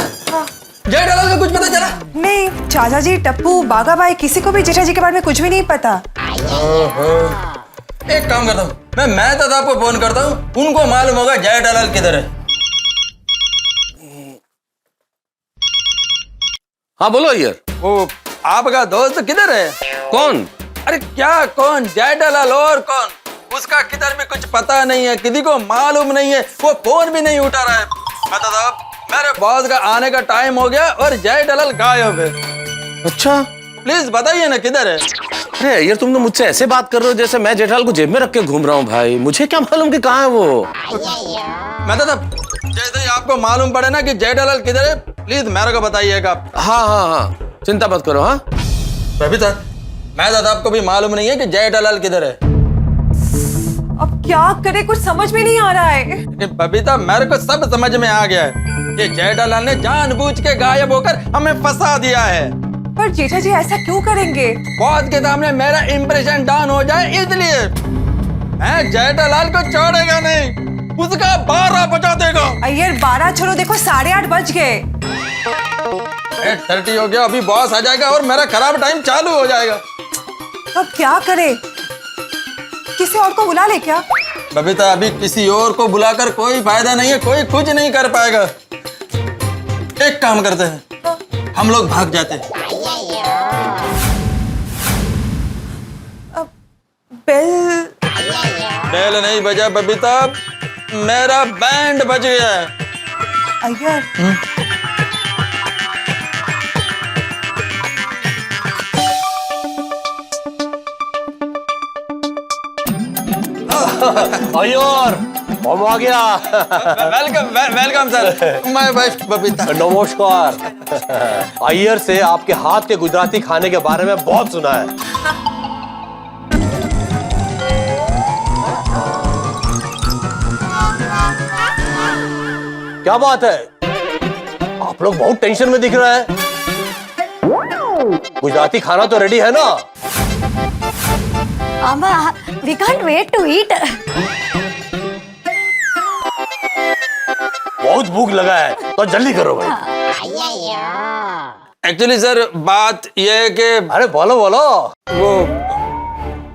जय दलाल का कुछ पता चला? नहीं चाचा जी, टप्पू, बागा भाई, किसी को भी जेठा जी के बारे में कुछ भी नहीं पता। एक काम करता हूँ, मैं मेहता साहब को फोन करता हूँ, उनको मालूम होगा जय दलाल किधर है। हाँ बोलो अय्यर। वो आपका दोस्त किधर है? कौन? अरे क्या कौन, जय दलाल और कौन? उसका किधर भी कुछ पता नहीं है, किसी को मालूम नहीं है, वो फोन भी नहीं उठा रहा है। मेहता साहब, मेरे बॉस का आने का टाइम हो गया और जय दलाल गायब है। अच्छा, प्लीज बताइए ना किधर है। अरे अय्यर तुम तो मुझसे ऐसे बात कर रहे हो जैसे मैं जेठालाल को जेब में रख के घूम रहा हूँ भाई। मुझे क्या मालूम कि कहाँ है वो। मेहता साहब, जैसे ही आपको मालूम पड़े ना कि जय दलाल किधर है, प्लीज मेरे को बताइएगा। हाँ हाँ हाँ, चिंता मत करो। हाँ बबीता, मेहता साहब को भी मालूम नहीं है कि जय दलाल किधर है। अब क्या करे, कुछ समझ में नहीं आ रहा है। लेकिन बबीता मेरे को सब समझ में आ गया है। ये जेठालाल ने जानबूझ के गायब होकर हमें फंसा दिया है। पर जेठा जी ऐसा क्यों करेंगे? बहुत के सामने मेरा इंप्रेशन डाउन हो जाए इसलिए। मैं जेठालाल को छोड़ेगा नहीं, उसका 12 बजा देगा। अय्यर 12 छोड़ो, देखो 8:30 बज गए। 8:30 हो गया, अभी बॉस आ जाएगा और मेरा खराब टाइम चालू हो जाएगा। अब क्या करे, किसी और को बुला ले क्या? बबीता अभी किसी और को बुलाकर कोई फायदा नहीं है, कोई कुछ नहीं कर पाएगा। एक काम करते हैं, हम लोग भाग जाते हैं। बेल बेल नहीं बजा बबीता, मेरा बैंड बज गया है। अय्यर अय्यर हम आ गया। Welcome sir, my wife Babita. नमस्कार। अय्यर से आपके हाथ के गुजराती खाने के बारे में बहुत सुना है। क्या बात है, आप लोग बहुत टेंशन में दिख रहे हैं। गुजराती खाना तो रेडी है ना? Amma, we can't wait to eat. बहुत भूख लगा है तो जल्दी करो भाई। एक्चुअली सर बात यह है कि अरे बोलो बोलो। वो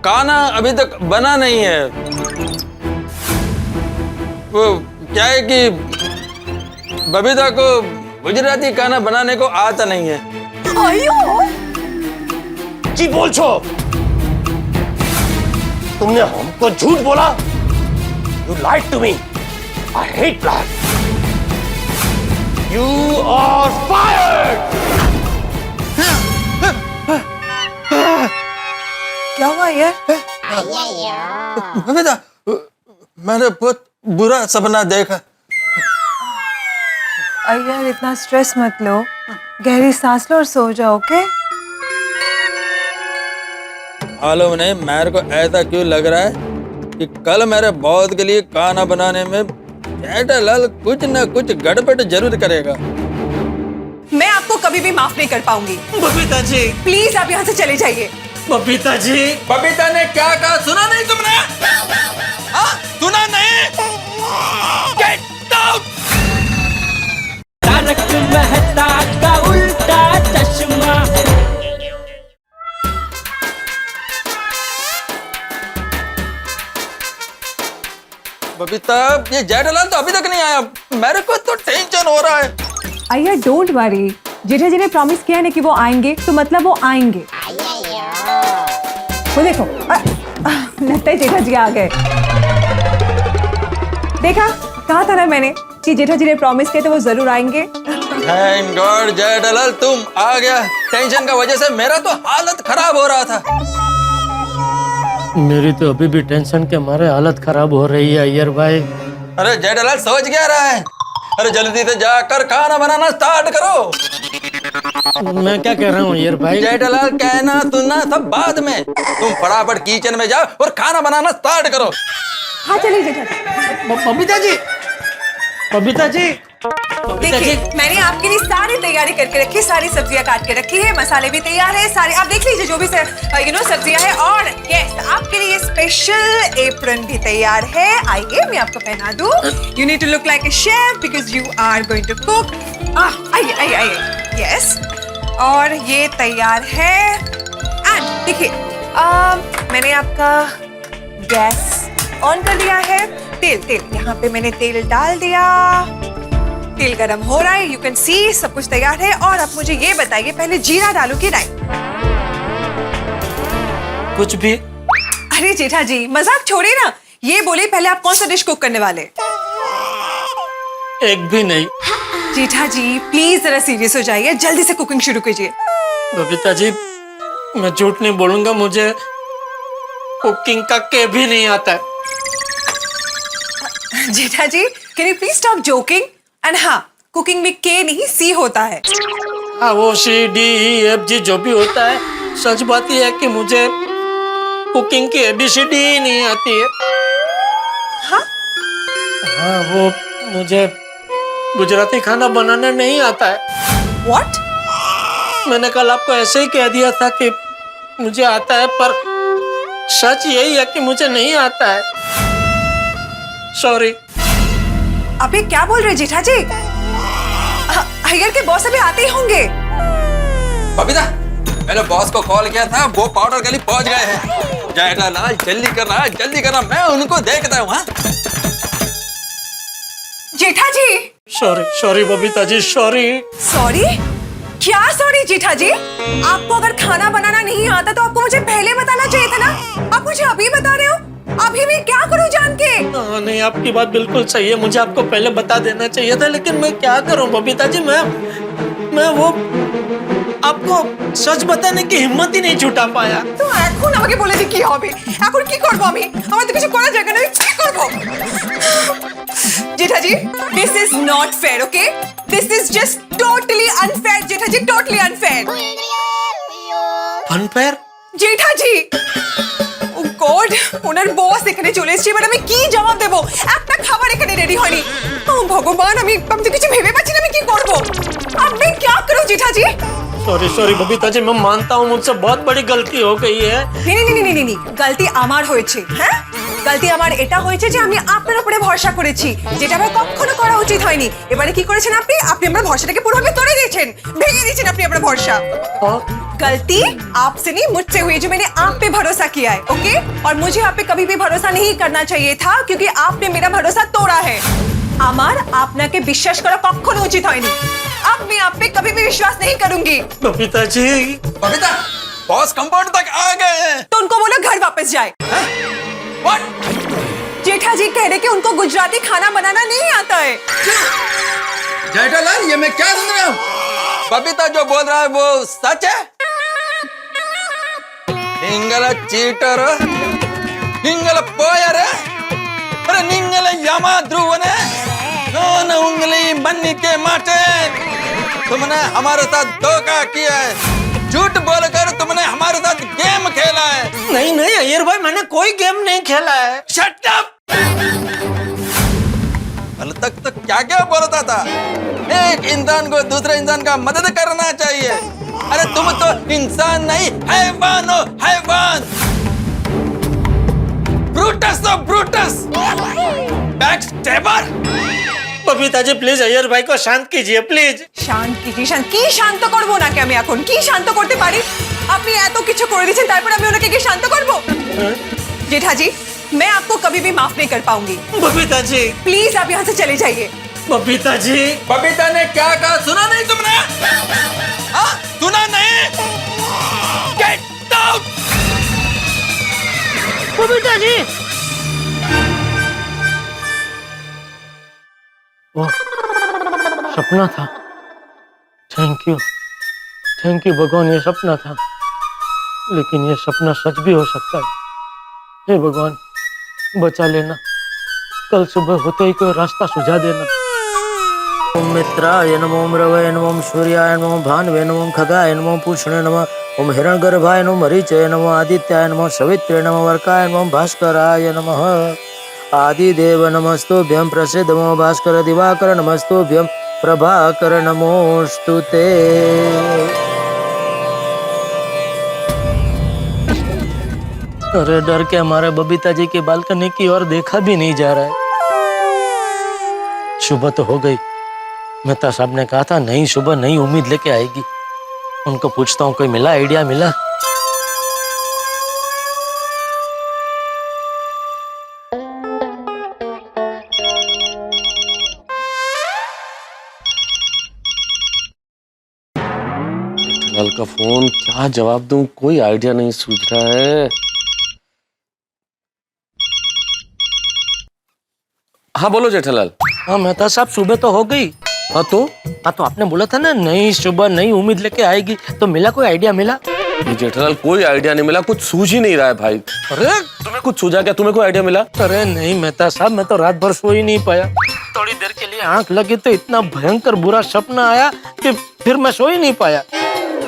खाना अभी तक बना नहीं है। वो क्या है कि बबीता को गुजराती खाना बनाने को आता नहीं है। जी बोल छो, तुमने हमको झूठ बोला। You lied to me. I hate lies. You are fired. क्या हुआ यार? बबीता, मैंने बहुत बुरा सपना देखा। अय्यर इतना स्ट्रेस मत लो, गहरी सांस लो और सो जाओ। ओके? मालूम नहीं मेरे को ऐसा क्यों लग रहा है कि कल मेरे बॉस के लिए खाना बनाने में जेठालाल कुछ न कुछ गड़बड़ जरूर करेगा। मैं आपको कभी भी माफ नहीं कर पाऊंगी। बबीता जी, प्लीज आप यहाँ से चले जाइए। बबीता जी, बबीता ने क्या कहा सुना नहीं तुमने? हाँ? सुना नहीं? Get out! तारक मेहता का उल्टा चश्मा। बबीता, ये जेठालाल तो अभी तक नहीं आया। मेरे को तो टेंशन हो रहा है। अय्यर डोंट वरी, जेठा जी ने प्रॉमिस किया है ना कि वो आएंगे, तो मतलब वो आएंगे। वो देखो, लगता है जेठा जी आ गए। देखा, कहा था ना मैंने कि जेठा जी ने प्रॉमिस किया तो वो जरूर आएंगे। थैंक गॉड जेठालाल तुम आ गया। टेंशन का वजह से मेरा तो हालत खराब हो रहा था। मेरी तो अभी भी टेंशन के मारे हालत खराब हो रही है अय्यर भाई। अरे जेठालाल सोच क्या रहा है? अरे जल्दी से जाकर खाना बनाना स्टार्ट करो। मैं क्या कह रहा हूँ अय्यर भाई? जेठालाल कहना सुनना सब बाद में, तुम फटाफट किचन में जाओ और खाना बनाना स्टार्ट करो। हाँ चलिए जेठा जी। बबीता जी, बबीता जी, बबीता जी, देखिए, मैंने आपके लिए सारी तैयारी करके रखी है, सारी सब्जियां काट के रखी है, मसाले भी तैयार है सारे। आप देख लीजिए जो भी सब्जियां है। और यस, आपके लिए स्पेशल एप्रन भी तैयार है। आइए मैं आपको पहना दूं। You need to look like a chef because you are going to cook. आइए आइए आइए। यस, और ये तैयार है। एंड देखिए, मैंने आपका गैस ऑन कर दिया है। तेल यहाँ पे मैंने तेल डाल दिया। तेल गरम हो रहा है, यू कैन सी सब कुछ तैयार है। और अब मुझे ये बताइए, पहले जीरा डालूं कि राई? कुछ भी। अरे जेठा जी मजाक छोड़िए ना, ये बोलिए पहले आप कौन सा डिश कुक करने वाले? एक भी नहीं। जेठा जी प्लीज जरा सीरियस हो जाइए, जल्दी से कुकिंग शुरू कीजिए। बबीता जी, मैं झूठ नहीं बोलूंगा, मुझे कुकिंग का के भी नहीं आता है। Jetha ji can you please stop joking? And हाँ, कुकिंग में के नहीं सी होता है। हाँ, वो C D E F G जो भी होता है, सच बात यह है कि मुझे कुकिंग की ABCD ही नहीं आती है। हाँ हाँ वो मुझे गुजराती खाना बनाना नहीं आता है। व्हाट? मैंने कल आपको ऐसे ही कह दिया था कि मुझे आता है, पर सच यही है कि मुझे नहीं आता है। सॉरी। अबे क्या बोल रहे जेठा जी? अय्यर के बॉस अभी आते ही होंगे। बबीता, मैंने बॉस को कॉल किया था, वो पाउडर गली पहुंच गए हैं। जेठालाल जल्दी करना, मैं उनको देखता हूँ। हाँ? जेठा जी। Sorry Babita ji, sorry. Sorry? क्या सॉरी जेठा जी? आपको अगर खाना बनाना नहीं आता तो आपको मुझे पहले बताना चाहिए था ना। आप मुझे अभी बता रहे हो? अभी मैं क्या करूं जान के? नहीं, आपकी बात बिल्कुल सही है, मुझे आपको पहले बता देना चाहिए था, लेकिन मैं क्या करूं बबीता जी, मैं वो आपको सच बताने की हिम्मत ही नहीं जुटा पाया। তো এখন আমাকে বলে দি কি হবে? এখন কি করব আমি? আমার তো কিছু করার জায়গা নেই, কি করব? জেঠাজি, this is not fair, okay? This is just totally unfair, Jethaji, totally unfair. Unfair? Jethaji, oh god, ওনার বস এখানে চলে এসেছে, এবার আমি কি জবাব দেব? একটা খাবার এখানে রেডি হয়নি। ও ভগবান, আমি তো কিছু ভেবে পাচ্ছি না আমি কি করব। আমি क्या करूं জেঠাজি? सॉरी बबीता जी, मैं मानता हूँ मुझसे बहुत बड़ी गलती हो गई है। नी गलती আমার হয়েছে। হ্যাঁ, গলতি আমার এটা হয়েছে যে আমি আপনার উপরে ভরসা করেছি, যেটা আমার কখনো করা উচিত হয়নি। এবারে কি করেছেন আপনি? আপনি আমার ভরসাটাকে পুরোভাবে তोड़ দিয়েছেন, ভেঙে দিয়েছেন আপনি আমার ভরসা। गलती आपसे नहीं, मुझसे हुई, जो मैंने आप पे भरोसा किया है, ओके? और मुझे आप पे कभी भी भरोसा नहीं करना चाहिए था, क्योंकि आपने मेरा भरोसा तोड़ा है। আমার আপনাকে বিশ্বাস করা কখনো উচিত হয়নি। अब मैं आप पे कभी भी विश्वास नहीं करूंगी। बबीता जी, बबीता, बॉस कंपाउंड तक आ गए हैं। तो उनको बोलो घर वापस जाए। What? जेठा जी कह रहे कि उनको गुजराती खाना बनाना नहीं आता है। जेठालाल, ये मैं क्या सुन रहा हूँ? बबीता जो बोल रहा है वो सच है? निंगल चीटर, निंगल पोयर, अरे निंगल यमा ध्रुवने, नौन उंगली बन्नी के माटे, तुमने हमारे साथ धोखा किया है, झूठ बोलकर तुमने हमारे साथ गेम खेला है। नहीं अय्यर भाई, मैंने कोई गेम नहीं खेला है। Shut up! कल तक तो क्या क्या बोलता था, एक इंसान को दूसरे इंसान का मदद करना चाहिए। अरे तुम तो इंसान नहीं, हैवान हो, हैवान। ब्रूटस हो, Brutus. Backstabber. Babita ji please Iyer भाई को शांत कीजिए प्लीज। শান্ত কি শান্ত করব নাকি আমি এখন? কি শান্ত করতে পারি? আপনি এত কিছু করে দিয়েছেন, তারপর আমি ওনাকে কি শান্ত করব? जेठाजी, मैं आपको कभी भी माफ नहीं कर पाऊंगी। बबीता जी, प्लीज आप यहाँ से चले जाइए। बबीता जी, बबीता ने क्या कहा सुना नहीं तुमने? हाँ, सुना नहीं? Get out! बबीता जी। वो सपना था। थैंक यू भगवान, ये सपना था, लेकिन ये सपना सच भी हो सकता है। हे भगवान, बचा लेना, कल सुबह होते ही कोई रास्ता सुझा देना। ओम मित्राय नमः, ओम रवये नमः, ओम सूर्याय नमः, ओम भानवे नमः, ओम खगाय नमः, ओम पूषणे नमः, ओम हिरण्यगर्भाय नमः, मरीचये नमः, आदित्याय नमः, सवित्रे नमः, वर्काय नमः, भास्कराय नमः। आदिदेव नमस्तुभ्यं, प्रसिद्ध नमो भास्कर दिवाकर नमस्तुभ्यं, प्रभाकर नमोस्तुते। अरे डर के हमारे बबीता जी की बालकनी की ओर देखा भी नहीं जा रहा है। सुबह तो हो गई, मेहता साहब ने कहा था नई सुबह नई उम्मीद लेके आएगी। उनको पूछता हूँ कोई मिला, आइडिया मिला? जेठालाल का फोन, क्या जवाब दूं, कोई आइडिया नहीं सूझ रहा है। हाँ बोलो जेठालाल। हाँ मेहता साहब, सुबह तो हो गई। हाँ तो आपने बोला था ना नई सुबह नई उम्मीद लेके आएगी, तो मिला कोई आइडिया मिला? जेठालाल कोई आइडिया नहीं मिला, कुछ सूझ ही नहीं रहा है भाई। अरे तुम्हें कुछ सूझा क्या? तुम्हें कोई आइडिया मिला? अरे नहीं मेहता साहब, मैं तो रात भर सो ही नहीं पाया। थोड़ी देर के लिए आंख लगी तो इतना भयंकर बुरा सपना आया कि फिर मैं सो ही नहीं पाया।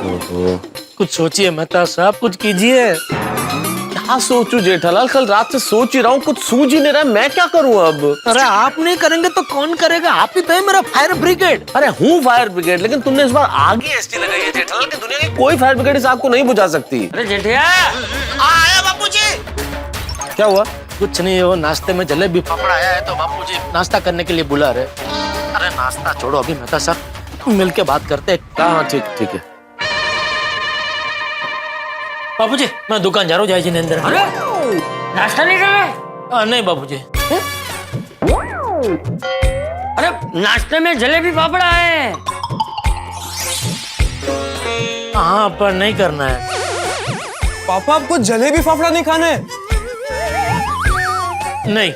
ओहो। कुछ सोचिए मेहता साहब, कुछ कीजिए। क्या क्या सोचूं जेठालाल, कल रात से सोच ही रहा हूँ, कुछ सूझ ही नहीं रहा है, मैं क्या करूँ अब। अरे आप नहीं करेंगे तो कौन करेगा? आप ही तो है मेरा फायर ब्रिगेड। अरे हूँ फायर ब्रिगेड, लेकिन तुमने इस बार आगे एसटी लगाई है जेठालाल, की दुनिया की कोई फायर ब्रिगेड इस आग को नहीं बुझा सकती। अरे जेठिया, आया बापूजी। क्या हुआ? कुछ नहीं, वो नाश्ते में जलेबी फाफड़ा आया है तो बापूजी नाश्ता करने के लिए बुला रहे। अरे नाश्ता छोड़ो, अभी मेहता साहब मिलके बात करते हैं। हाँ ठीक है। बापूजी मैं दुकान जा रहा हूँ, जय जिनेंद्र। अरे नाश्ता नहीं कर रहे? नहीं बापूजी। अरे नाश्ते में जलेबी पापड़ा है। हाँ पर नहीं करना है। पापा आपको जलेबी फाफड़ा नहीं खाना है? नहीं।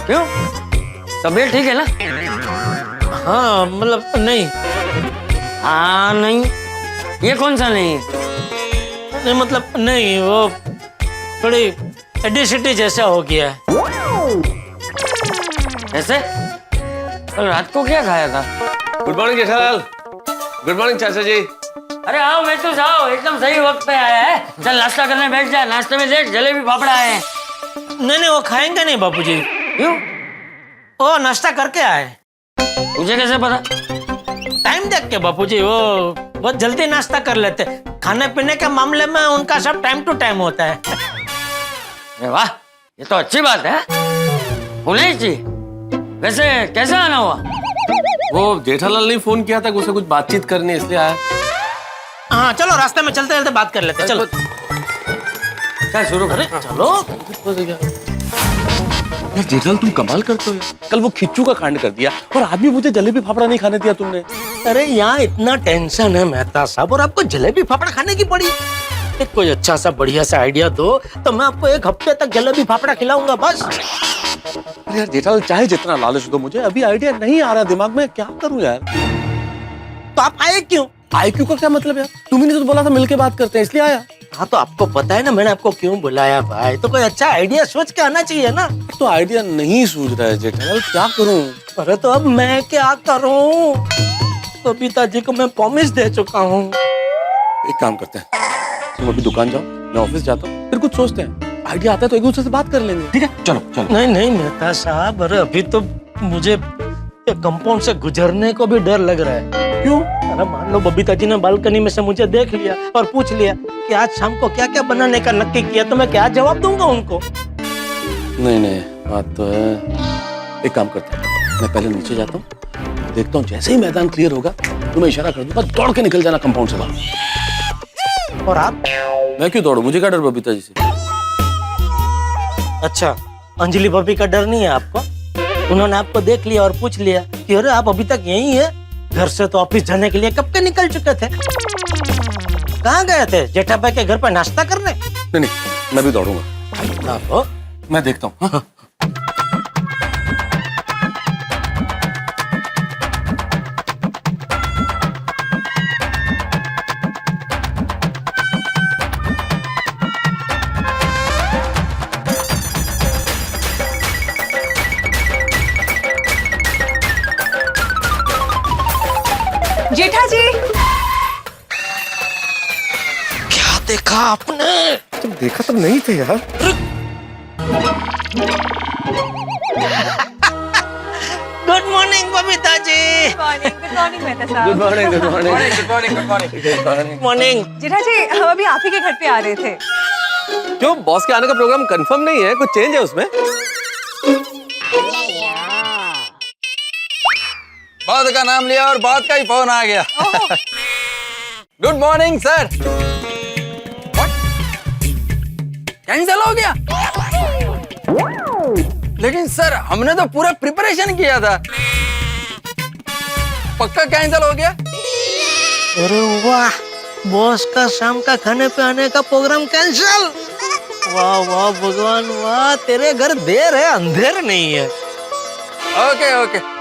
क्यों? तबीयत ठीक है ना? हाँ मतलब नहीं। हाँ नहीं, ये कौन सा नहीं? नहीं मतलब नहीं, वो थोड़ी एडिसिटी जैसा हो गया है। ऐसे? कल रात को क्या खाया था? Good morning Jethalal. Good morning चाचा जी। अरे आओ बैठो, जाओ, एकदम सही वक्त पे आया है। चल नाश्ता करने बैठ जा, नाश्ते में देख जलेबी फाफड़ा है। नहीं वो खाएंगे नहीं बापूजी। क्यों? वो नाश्ता करके आए। मुझे कैसे पता? टाइम देख के बापूजी, वो बहुत जल्दी नाश्ता कर लेते। खाने पीने के मामले में उनका सब टाइम टू टाइम होता है। अरे वाह, ये तो अच्छी बात है, होना ही चाहिए। वैसे कैसे आना हुआ? वो जेठालाल ने फोन किया था कि उसे कुछ बातचीत करनी है, इसलिए आया। हाँ चलो रास्ते में चलते चलते बात कर लेते हैं। चलो क्या शुरू करें? चलो। यार जेठालाल तुम कमाल करते हो यार। कल वो खिच्चू का कांड कर दिया और आज भी मुझे जलेबी फाफड़ा नहीं खाने दिया तुमने। अरे यहाँ इतना टेंशन है मेहता साहब, और आपको जलेबी फाफड़ा खाने की पड़ी। एक कोई अच्छा सा बढ़िया सा आइडिया दो तो मैं आपको एक हफ्ते तक जलेबी फाफड़ा खिलाऊंगा बस। अरे यार जेठालाल चाहे जितना लालच दो, मुझे अभी आइडिया नहीं आ रहा दिमाग में, क्या करूं यार। तो आप आए क्यों? आईक्यू का क्या मतलब यार? तुम्ही ने तो बोला था मिलके बात करते हैं, इसलिए आया। हाँ तो आपको पता है ना मैंने आपको क्यों बुलाया भाई, तो कोई अच्छा आइडिया सोच के आना चाहिए ना। तो आइडिया नहीं सूझ रहा है जेठालाल, क्या करूं? अरे तो अब मैं क्या करूं? तो पिताजी को मैं प्रॉमिस दे चुका हूँ। एक काम करते हैं, तुम अभी दुकान जाओ, मैं ऑफिस जाता हूँ, फिर कुछ सोचते हैं। आइडिया आता है तो एक दूसरे से बात कर लेंगे, ठीक है? चलो चलो। नहीं नहीं मेहता साहब, अरे अभी तो मुझे कंपाउंड से गुजरने को भी डर लग रहा है। क्यों? अरे मान लो बबीता जी ने बालकनी में से मुझे देख लिया और पूछ लिया कि आज शाम को क्या क्या बनाने का नक्की किया, तो मैं क्या जवाब दूंगा उनको? नहीं बात तो है। एक काम करते हैं, मैं पहले नीचे जाता हूँ, देखता हूँ, जैसे ही मैदान क्लियर होगा तुम्हें इशारा कर दूंगा, दौड़ के निकल जाना कंपाउंड से बाहर। और आप? मैं क्यों दौड़ू, मुझे क्या डर बबीता जी से? अच्छा अंजलि भाभी का डर नहीं है आपको? उन्होंने आपको देख लिया और पूछ लिया कि अरे आप अभी तक यहीं है, घर से तो ऑफिस जाने के लिए कब के निकल चुके थे। कहाँ गए थे? जेठा भाई के घर पर नाश्ता करने? नहीं मैं भी दौड़ूंगा। आप मैं देखता हूँ। हाँ? जेठा जी, क्या देखा आपने? तुम देखा तो नहीं थे यार। Good morning Babita ji. Good morning Mehta साहब। Good morning. Good morning. Good morning, good morning, good morning. Morning. Jetha ji, हम अभी आप ही के घर पे आ रहे थे। क्यों, बॉस के आने का प्रोग्राम कंफर्म नहीं है? कुछ चेंज है उसमें? बाद का नाम लिया और बाद का ही फोन आ गया। Good morning sir. कैंसिल हो गया? लेकिन सर हमने तो पूरा प्रिपरेशन किया था। पक्का कैंसिल हो गया? अरे वाह, बॉस का शाम का खाने पे आने का प्रोग्राम कैंसिल। वाह वाह भगवान वाह, तेरे घर देर है अंधेर नहीं है। Okay okay.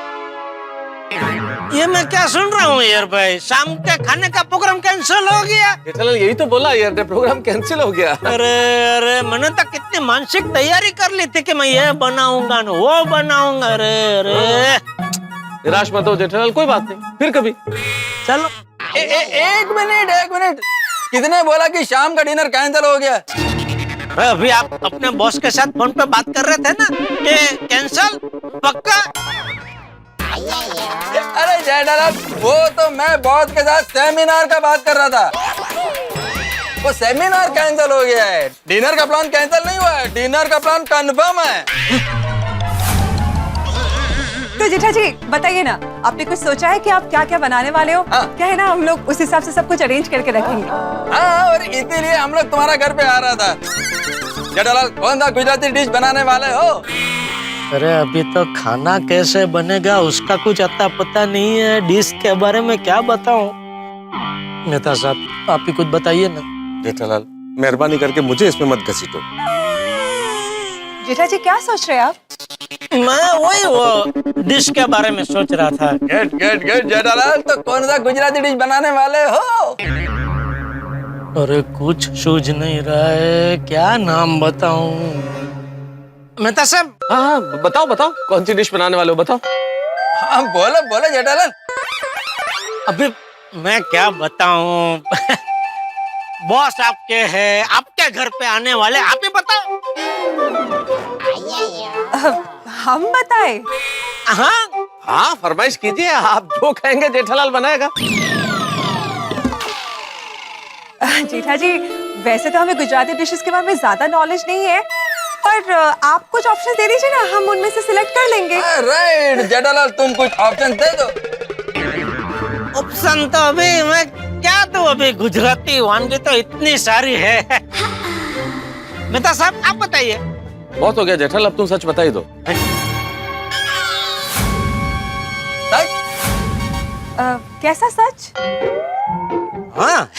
ये मैं क्या सुन रहा हूँ यार भाई, शाम के खाने का प्रोग्राम कैंसिल हो गया। जेठालाल यही तो बोला यार, प्रोग्राम कैंसिल हो गया। अरे मैंने तो कितनी मानसिक तैयारी कर ली थी कि मैं ये बनाऊंगा न वो बनाऊंगा। अरे निराश मत हो जेठालाल, कोई बात नहीं, फिर कभी। चलो। एक मिनट। किसने बोला कि शाम का डिनर कैंसिल हो गया? अरे अभी आप अपने बॉस के साथ फोन पे बात कर रहे थे ना कि कैंसल पक्का। अरे जेठालाल, वो तो मैं बॉस के साथ सेमिनार का बात कर रहा था। वो सेमिनार कैंसिल हो गया है, डिनर का प्लान कैंसिल नहीं हुआ है, डिनर का प्लान कंफर्म है। तो जेठा जी बताइए ना, आपने कुछ सोचा है कि आप क्या क्या बनाने वाले हो? हाँ। क्या है ना, हम लोग उस हिसाब से सब कुछ अरेंज करके रखेंगे। हाँ, और इसीलिए हम लोग तुम्हारा घर पे आ रहा था। जेठालाल, कौन सा गुजराती डिश बनाने वाले हो? अरे अभी तो खाना कैसे बनेगा उसका कुछ अता पता नहीं है, डिश के बारे में क्या बताऊं। नेता साहब आप ही कुछ बताइए ना। जेठालाल, मेहरबानी करके मुझे इसमें मत घसीटो। जेठा जी क्या सोच रहे हैं आप? मैं वही वो डिश के बारे में सोच रहा था। गुड गुड गुड जेठालाल, तो कौन सा गुजराती डिश बनाने वाले हो? अरे कुछ सूझ नहीं रहा है, क्या नाम बताऊं। मेहता साहब हाँ, बताओ बताओ, कौन सी डिश बनाने वाले हो, बताओ। हाँ, बोलो बोलो जेठालाल। अभी मैं क्या बताऊं। बॉस आपके हैं, आपके घर पे आने वाले, आप ही बताओ। हम बताए? हाँ हाँ, फरमाइश कीजिए, आप जो कहेंगे जेठालाल बनाएगा। जेठा जी वैसे तो हमें गुजराती डिशेस के बारे में ज्यादा नॉलेज नहीं है, पर आप कुछ ऑप्शन दे दीजिए ना, हम उनमें से सिलेक्ट कर लेंगे। राइट जेठालाल, तुम कुछ ऑप्शन दे दो। ऑप्शन तो अभी मैं क्या दूं, अभी गुजराती वानगी तो इतनी सारी है। मेहता साहब आप बताइए। बहुत हो गया जेठालाल, अब तुम सच बता ही दो। कैसा सच? हाँ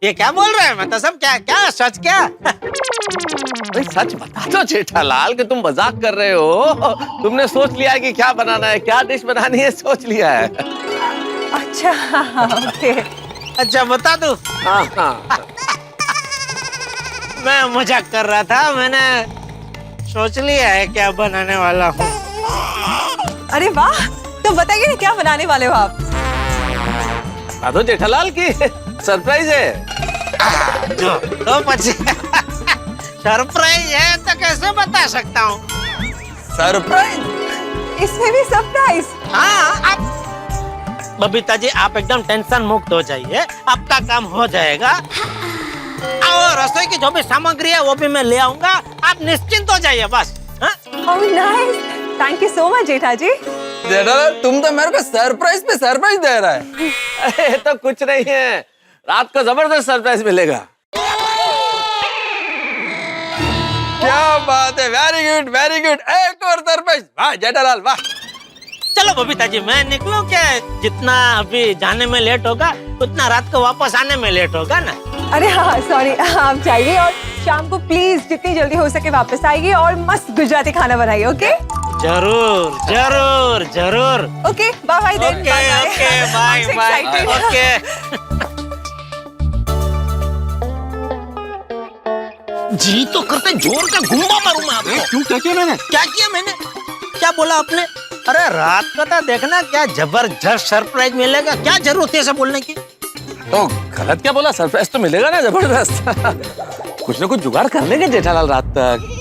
ये क्या बोल रहे हैं मेहता साहब, क्या क्या सच क्या? भाई सच बता दो जेठालाल कि तुम मजाक कर रहे हो। तुमने सोच लिया है कि क्या बनाना है, क्या डिश बनानी है, सोच लिया है। अच्छा ओके। अच्छा बता दूं? हाँ हाँ। मैं मजाक कर रहा था, मैंने सोच लिया है क्या बनाने वाला हूँ। अरे वाह, तो बताइए ना क्या बनाने वाले हो आप? बता दो जेठालाल की सरप्राइज है। जो तो पची सरप्राइज है तो कैसे बता सकता हूँ। सरप्राइज? इसमें भी सरप्राइज? हाँ आप बबीता जी आप एकदम टेंशन मुक्त हो जाइए, आपका काम हो जाएगा। और रसोई की जो भी सामग्री है वो भी मैं ले आऊंगा, आप निश्चिंत हो जाइए बस। Oh nice, thank you so much Jetha ji. Jethalal, तुम तो मेरे को सरप्राइज पे सरप्राइज दे रहा है। अरे तो कुछ नहीं है, रात को जबरदस्त सरप्राइज मिलेगा। क्या बात है, वेरी गुड वेरी गुड, एक और सरप्राइज। वाह जेठालाल वाह। चलो बबीता जी मैं निकलूं क्या? जितना अभी जाने में लेट होगा उतना रात को वापस आने में लेट होगा ना। अरे हाँ सॉरी, आप जाइए और शाम को प्लीज जितनी जल्दी हो सके वापस आइए और मस्त गुजराती खाना बनाइए। ओके जरूर जरूर जरूर। Okay bye bye then. Okay okay bye bye okay. जी तो करते जोर का घूमा मारूं मैं आपको। क्यों, क्या किया मैंने? क्या किया मैंने? क्या बोला आपने? अरे रात को तो देखना क्या जबरदस्त सरप्राइज मिलेगा, क्या जरूरत है ऐसा बोलने की? तो गलत क्या बोला, सरप्राइज तो मिलेगा ना जबरदस्त। कुछ ना कुछ जुगाड़ कर लेंगे जेठालाल रात तक।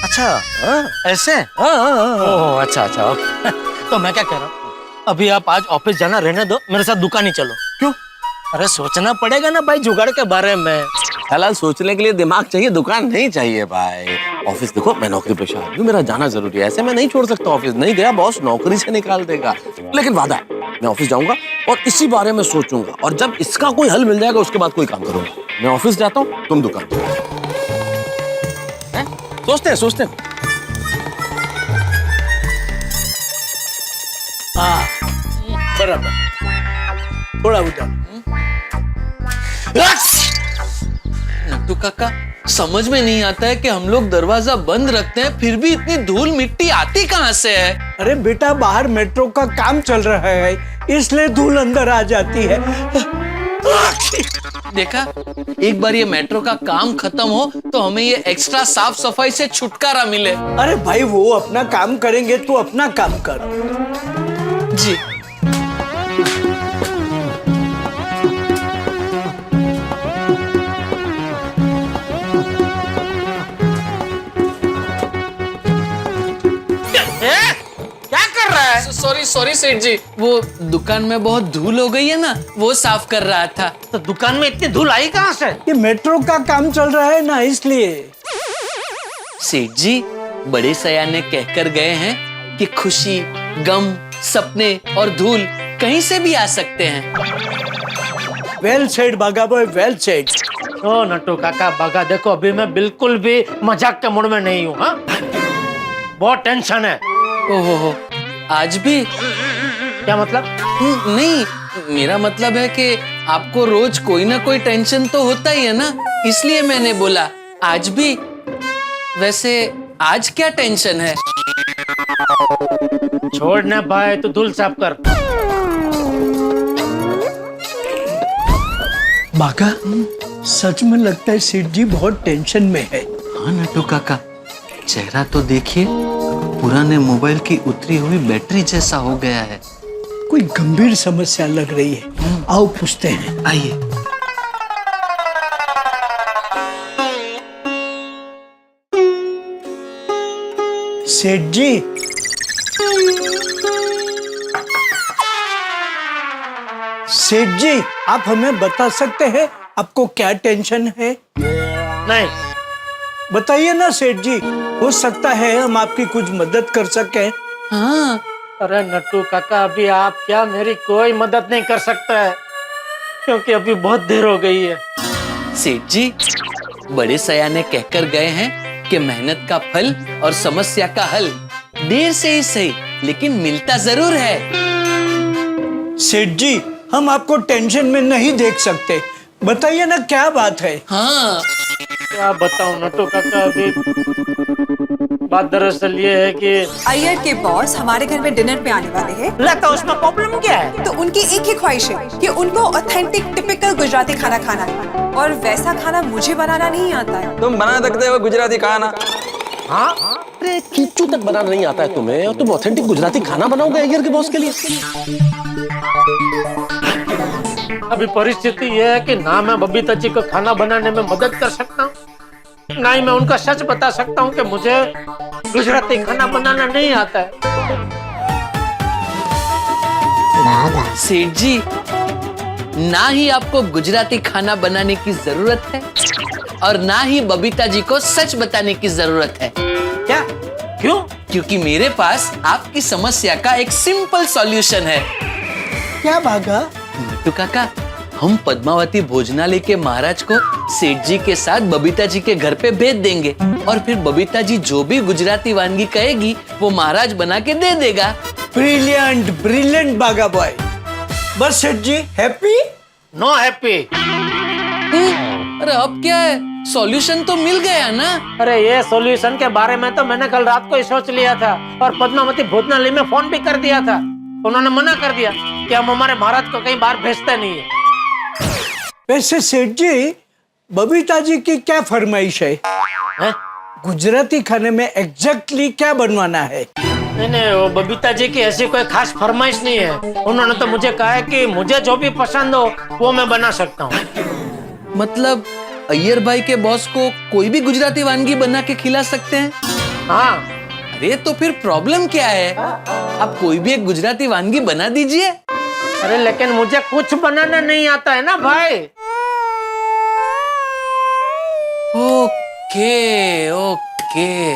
अच्छा ऐसे? हाँ। ओह अच्छा अच्छा ओके। तो मैं क्या कह रहा हूँ, अभी आप आज ऑफिस जाना रहने दो, मेरे साथ दुकान ही चलो। क्यों? अरे सोचना पड़ेगा ना भाई जुगाड़ के बारे में। जेठालाल सोचने के लिए दिमाग चाहिए, दुकान नहीं चाहिए भाई। ऑफिस देखो, मैं नौकरी पेशा आदमी हूं, मेरा जाना जरूरी है, ऐसे मैं नहीं छोड़ सकता ऑफिस। नहीं गया बॉस नौकरी से निकाल देगा। लेकिन वादा है, मैं ऑफिस जाऊंगा और इसी बारे में सोचूंगा, और जब इसका कोई हल मिल जाएगा उसके बाद कोई काम करूंगा। मैं ऑफिस जाता हूँ, तुम दुकान। सोचते हैं। हाँ बराबर, थोड़ा उधर। नट्टू काका, समझ में नहीं आता है कि हम लोग दरवाजा बंद रखते हैं फिर भी इतनी धूल मिट्टी आती कहाँ से है? अरे बेटा बाहर मेट्रो का काम चल रहा है इसलिए धूल अंदर आ जाती है। देखा, एक बार ये मेट्रो का काम खत्म हो तो हमें ये एक्स्ट्रा साफ सफाई से छुटकारा मिले। अरे भाई वो अपना काम करेंगे तो अपना काम कर। जी है। सॉरी सॉरी सेठ जी, वो दुकान में बहुत धूल हो गई है ना, वो साफ कर रहा था। तो दुकान में इतनी धूल आई कहाँ से? ये मेट्रो का काम चल रहा है ना, इसलिए। सेठ जी, बड़े सयाने कहकर गए हैं कि खुशी, गम, सपने और धूल कहीं से भी आ सकते हैं। वेल सेड बागा बॉय, वेल सेड। ओ नट्टू काका बागा, देखो अभी मैं बिल्कुल भी मजाक के मूड में नहीं हूँ। हाँ, बहुत टेंशन है। ओहो, आज भी? क्या मतलब? नहीं, मेरा मतलब है कि आपको रोज कोई ना कोई टेंशन तो होता ही है ना, इसलिए मैंने बोला आज भी। वैसे आज क्या टेंशन है? छोड़ ना भाई, तू धूल साफ कर। बागा, सच में लगता है सेठ जी बहुत टेंशन में है। हाँ नट्टू काका, चेहरा तो देखिए, पुराने मोबाइल की उतरी हुई बैटरी जैसा हो गया है। कोई गंभीर समस्या लग रही है। आओ पूछते हैं। आइए। सेठ जी, सेठ जी, आप हमें बता सकते हैं आपको क्या टेंशन है? नहीं। बताइए ना सेठ जी, हो सकता है हम आपकी कुछ मदद कर सकें। हाँ, अरे नट्टू काका, अभी आप क्या मेरी कोई मदद नहीं कर सकता है, क्योंकि अभी बहुत देर हो गई है। सेठ जी, बड़े सयाने कहकर गए हैं कि मेहनत का फल और समस्या का हल देर से ही सही, लेकिन मिलता जरूर है। सेठ जी, हम आपको टेंशन में नहीं देख सकते। बताइए ना क्या बात है। हाँ, क्या बताऊं नट्टू काका, अभी बात दरअसल ये है कि अय्यर के बॉस हमारे घर में डिनर पे आने वाले हैं, लगा उसमें प्रॉब्लम क्या है? तो उनकी एक ही ख्वाहिश है कि उनको ऑथेंटिक टिपिकल गुजराती खाना खाना है, और वैसा खाना मुझे बनाना नहीं आता है। तुम बना सकते हो गुजराती खाना? हाँ, अरे कीचू तक बनाना नहीं आता है तुम्हें, और तुम ऑथेंटिक गुजराती खाना बनाओगे अय्यर के बॉस के लिए? अभी परिस्थिति ये है कि ना मैं बबीता जी को खाना बनाने में मदद कर सकता हूँ, ना ही मैं उनका सच बता सकता हूँ कि मुझे गुजराती खाना बनाना नहीं आता है। सेठ जी, ना ही आपको गुजराती खाना बनाने की जरूरत है और ना ही बबीता जी को सच बताने की जरूरत है। क्या? क्यों? क्योंकि मेरे पास आपकी समस्या का एक सिंपल सॉल्यूशन है। क्या बागा? नट्टू काका, हम पद्मावती भोजनालय के महाराज को सेठ जी के साथ बबीता जी के घर पे भेज देंगे, और फिर बबीता जी जो भी गुजराती वानगी कहेगी वो महाराज बना के दे देगा। ब्रिलियंट, ब्रिलियंट बागा बॉय। बस सेठ जी हैप्पी? Know happy. अरे अब क्या है, सॉल्यूशन तो मिल गया ना। अरे ये सॉल्यूशन के बारे में तो मैंने कल रात को ही सोच लिया था, और पद्मावती भोजनालय में फोन भी कर दिया था। उन्होंने मना कर दिया कि हम हमारे महाराज को कहीं बाहर भेजते नहीं है। वैसे सेठ जी, बबीता जी की क्या फरमाइश है? हैं? गुजराती खाने में एग्जैक्टली क्या बनवाना है? नहीं, वो बबीता जी की ऐसी कोई खास फरमाइश नहीं है। उन्होंने तो मुझे कहा है कि मुझे जो भी पसंद हो वो मैं बना सकता हूँ। मतलब अय्यर भाई के बॉस को कोई भी गुजराती वानगी बना के खिला सकते हैं? हाँ। अरे तो फिर प्रॉब्लम क्या है? आप कोई भी एक गुजराती वानगी बना दीजिए। अरे लेकिन मुझे कुछ बनाना नहीं आता है ना भाई। Okay okay,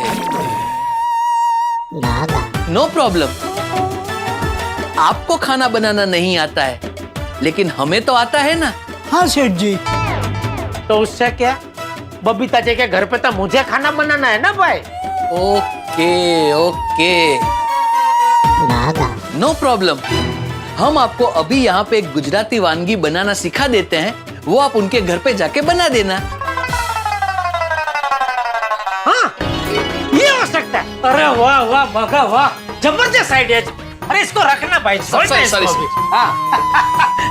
no problem. आपको खाना बनाना नहीं आता है, लेकिन हमें तो आता है ना। हाँ सेठ जी। तो उससे क्या, बबीता जी के घर पे तो मुझे खाना बनाना है ना भाई। Okay okay, no problem. हम आपको अभी यहाँ पे एक गुजराती वानगी बनाना सिखा देते हैं, वो आप उनके घर पे जाके बना देना। हाँ, ये हो सकता है। अरे वाह वाह बागा वाह, जबरदस्त आइडिया। अरे इसको रखना भाई, sorry। हाँ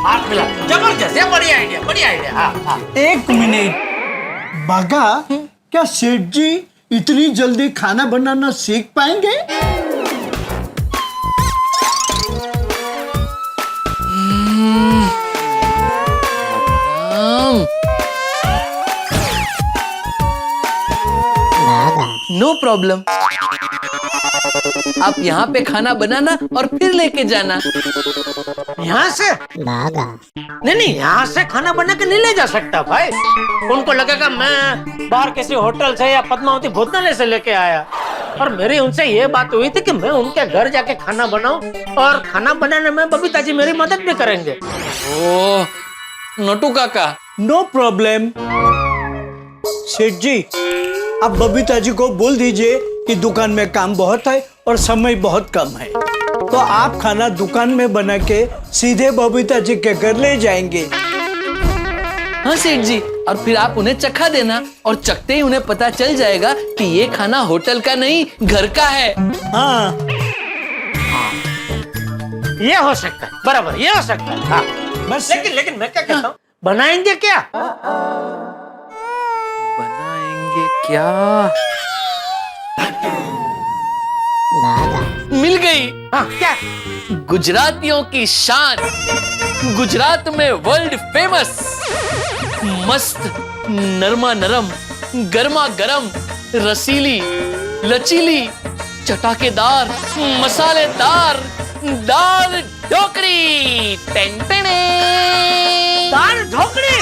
हाथ मिला, जबरदस्त है, बढ़िया आइडिया, बढ़िया आइडिया। हाँ हाँ। एक मिनट बागा, क्या सेठ जी इतनी जल्दी खाना बनाना सीख पाएंगे? No problem. आप यहाँ पे खाना बनाना और फिर लेके जाना। यहाँ से नहीं, यहाँ से खाना बना के नहीं ले जा सकता भाई। उनको लगेगा मैं बाहर किसी होटल से या पद्मावती भोजनालय से लेके आया। और मेरी उनसे ये बात हुई थी कि मैं उनके घर जाके खाना बनाऊं, और खाना बनाने में बबीता जी मेरी मदद भी करेंगे। ओ नोटू काका, नो प्रॉब्लम। सेठ जी, आप बबीता जी को बोल दीजिए कि दुकान में काम बहुत है और समय बहुत कम है, तो आप खाना दुकान में बना के सीधे बबीता जी के घर ले जाएंगे। हाँ सेठ जी, और फिर आप उन्हें चखा देना, और चखते ही उन्हें पता चल जाएगा कि ये खाना होटल का नहीं घर का है। हाँ, ये हो सकता है, बराबर ये हो सकता है। हाँ। बस लेकिन मैं क्या कहता हूँ, बनाएंगे क्या? बनाएंगे क्या? मिल गई। हाँ, क्या? गुजरातियों की शान, गुजरात में वर्ल्ड फेमस, मस्त नरमा नरम, गर्मा गरम, रसीली, लचीली, चटाकेदार, मसालेदार दाल ढोकली। टेंटेने दाल ढोकली।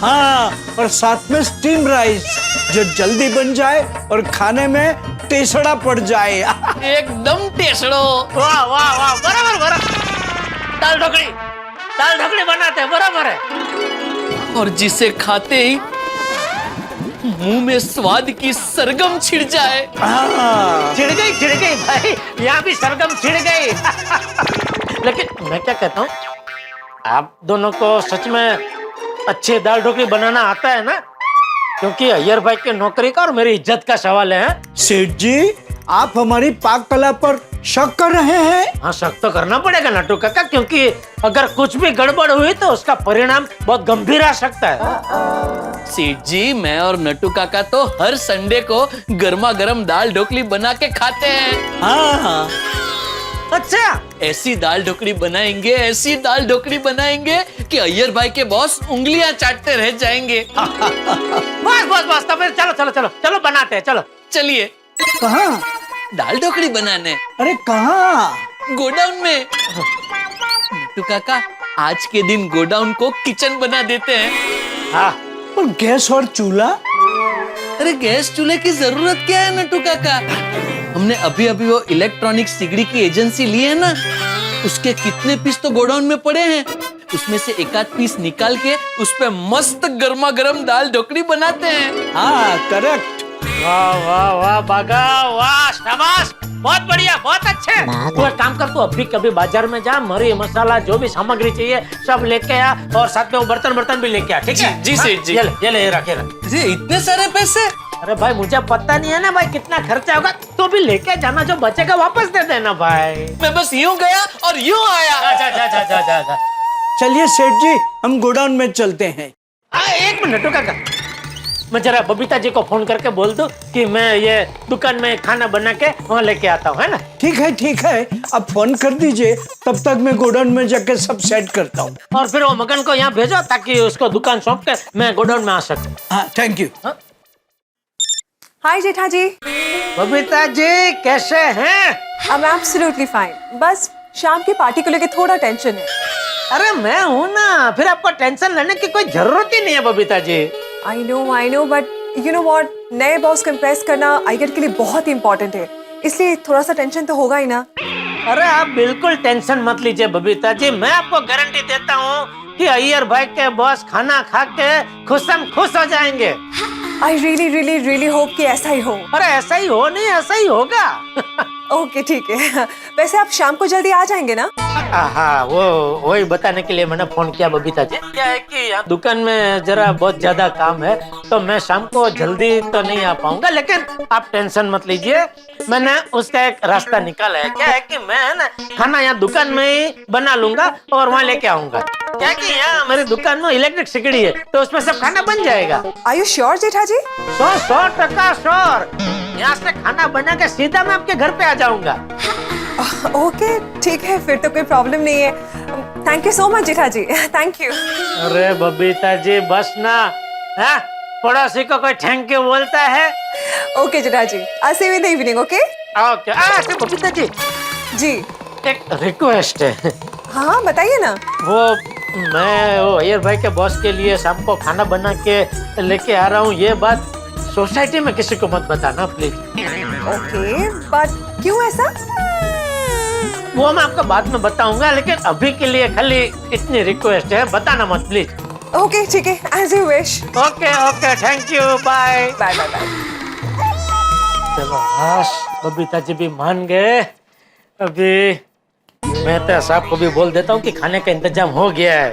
हाँ, और साथ में स्टीम राइस जो जल्दी बन जाए और खाने में टेसड़ा पड़ जाए। एकदम टेसड़ो। वाह वाह वाह, बराबर। दाल ढोकली बनाते हैं, बराबर है। और जिसे खाते ही मुंह में स्वाद की सरगम छिड़ जाए। छिड़ गई भाई, यहाँ भी सरगम छिड़ गई। लेकिन मैं क्या कहता हूँ, आप दोनों को सच में अच्छी दाल ढोकली बनाना आता है ना? क्योंकि अय्यर भाई की नौकरी का और मेरी इज्जत का सवाल है। सेठ जी, आप हमारी पाक कला पर शक कर रहे हैं? हाँ, शक तो करना पड़ेगा नट्टू काका, क्योंकि अगर कुछ भी गड़बड़ हुई तो उसका परिणाम बहुत गंभीर आ सकता है। सेठ जी, मैं और नट्टू काका तो हर संडे को गर्मा गर्म दाल ढोकली बना के खाते हैं। हाँ, अच्छा, ऐसी दाल ढोकली बनाएंगे, ऐसी दाल ढोकली बनाएंगे कि अय्यर भाई के बॉस उंगलियां चाटते रह जाएंगे। बस तब चलो बनाते हैं, चलो। चलिए। कहाँ? दाल ढोकली बनाने? अरे कहाँ? गोडाउन में। नट्टू काका, आज के दिन गोडाउन को किचन बना देते हैं। हाँ, पर गैस और चूल्हा? अरे गैस चूल्हे की जरूरत क्या है नट्टू काका? हमने अभी वो इलेक्ट्रॉनिक सिगड़ी की एजेंसी ली है ना, उसके कितने पीस तो गोडाउन में पड़े हैं। उसमें से एक आध पीस निकाल के उस पे मस्त गर्मा गर्म दाल ढोकली बनाते हैं। हाँ, करेक्ट। वाह बागा, वाह, शाबाश, बहुत बढ़िया, बहुत अच्छे। तू एक काम कर, तू अभी कभी बाजार में जा, मरी मसाला जो भी सामग्री चाहिए सब लेके आ, और साथ में वो बर्तन भी लेके आ, ठीक है? जी सेठ जी। ये ले रखे। अरे इतने सारे पैसे? अरे भाई, मुझे पता नहीं है ना भाई कितना खर्चा होगा, तो भी लेके जाना, जो बचेगा वापस दे देना भाई। मैं बस यूं गया और यूं आया। जा। चलिए सेठ जी, हम गोडाउन में चलते हैं। एक मिनट काका, मैं जरा बबीता जी को फोन करके बोल दूं कि मैं ये दुकान में खाना बना के वहाँ लेके आता हूँ, है ना? ठीक है, आप फोन कर दीजिए, तब तक मैं गोडाउन में जाके सब सेट करता हूँ। और फिर वो मगन को यहाँ भेजो ताकि उसको दुकान सौंप के मैं गोडाउन में आ सकूँ। हाँ, थैंक यू। हाय जेठा जी। बबीता जी कैसे हैं? आई एम एब्सोल्युटली फाइन, बस शाम की पार्टी को लेके थोड़ा टेंशन है। अरे मैं हूँ ना, फिर आपको टेंशन लेने की कोई जरूरत ही नहीं है Babita ji. I know but you know what, नए बॉस को इम्प्रेस करना अय्यर के लिए बहुत ही इम्पोर्टेंट है, इसलिए थोड़ा सा टेंशन तो होगा ही ना। अरे आप बिल्कुल टेंशन मत लीजिए बबीता जी, मैं आपको गारंटी देता हूँ कि अय्यर भाई के बॉस खाना खा के खुश हो जाएंगे। आई रियली होप कि ऐसा ही हो। अरे ऐसा ही हो नहीं, ऐसा ही होगा। ओके ठीक है। वैसे आप शाम को जल्दी आ जाएंगे ना? हाँ, वही बताने के लिए मैंने फोन किया बबीता जी। क्या है कि यहाँ दुकान में जरा बहुत ज्यादा काम है, तो मैं शाम को जल्दी तो नहीं आ पाऊंगा, लेकिन आप टेंशन मत लीजिए, मैंने उसका एक रास्ता निकाला है। क्या है कि मैं ना खाना यहाँ दुकान में ही बना लूंगा और वहाँ लेके आऊंगा। क्या कि यहाँ मेरी दुकान में इलेक्ट्रिक सिगड़ी है, तो उसमें सब खाना बन जाएगा। Are you sure Jetha ji? 100% sure. यहाँ से खाना बना के सीधा मैं आपके घर पे आ जाऊंगा। ओके ठीक है, फिर तो कोई प्रॉब्लम नहीं है। Thank you so much Jetha ji, thank you. अरे बबीता जी बस ना, पड़ोसी को कोई थैंक यू बोलता है? Okay Jethaji, I see you in the evening, okay? Okay. अच्छा बबीता जी, जी एक रिक्वेस्ट है। हाँ बताइए ना। मैं वो अय्यर भाई के बॉस के लिए शाम को खाना बना के लेके आ रहा हूँ। ये बात सोसाइटी में किसी को मत बताना प्लीज। ओके, बट क्यों ऐसा? वो मैं आपको बाद में बताऊंगा, लेकिन अभी के लिए खाली इतनी रिक्वेस्ट है, बताना मत प्लीज। ओके ठीक है, as you wish. Okay okay, thank you, bye bye bye bye. चलो हाश, बबीता जी भी मान गए। अभी मैं तो साहब को भी बोल देता हूँ कि खाने का इंतजाम हो गया है।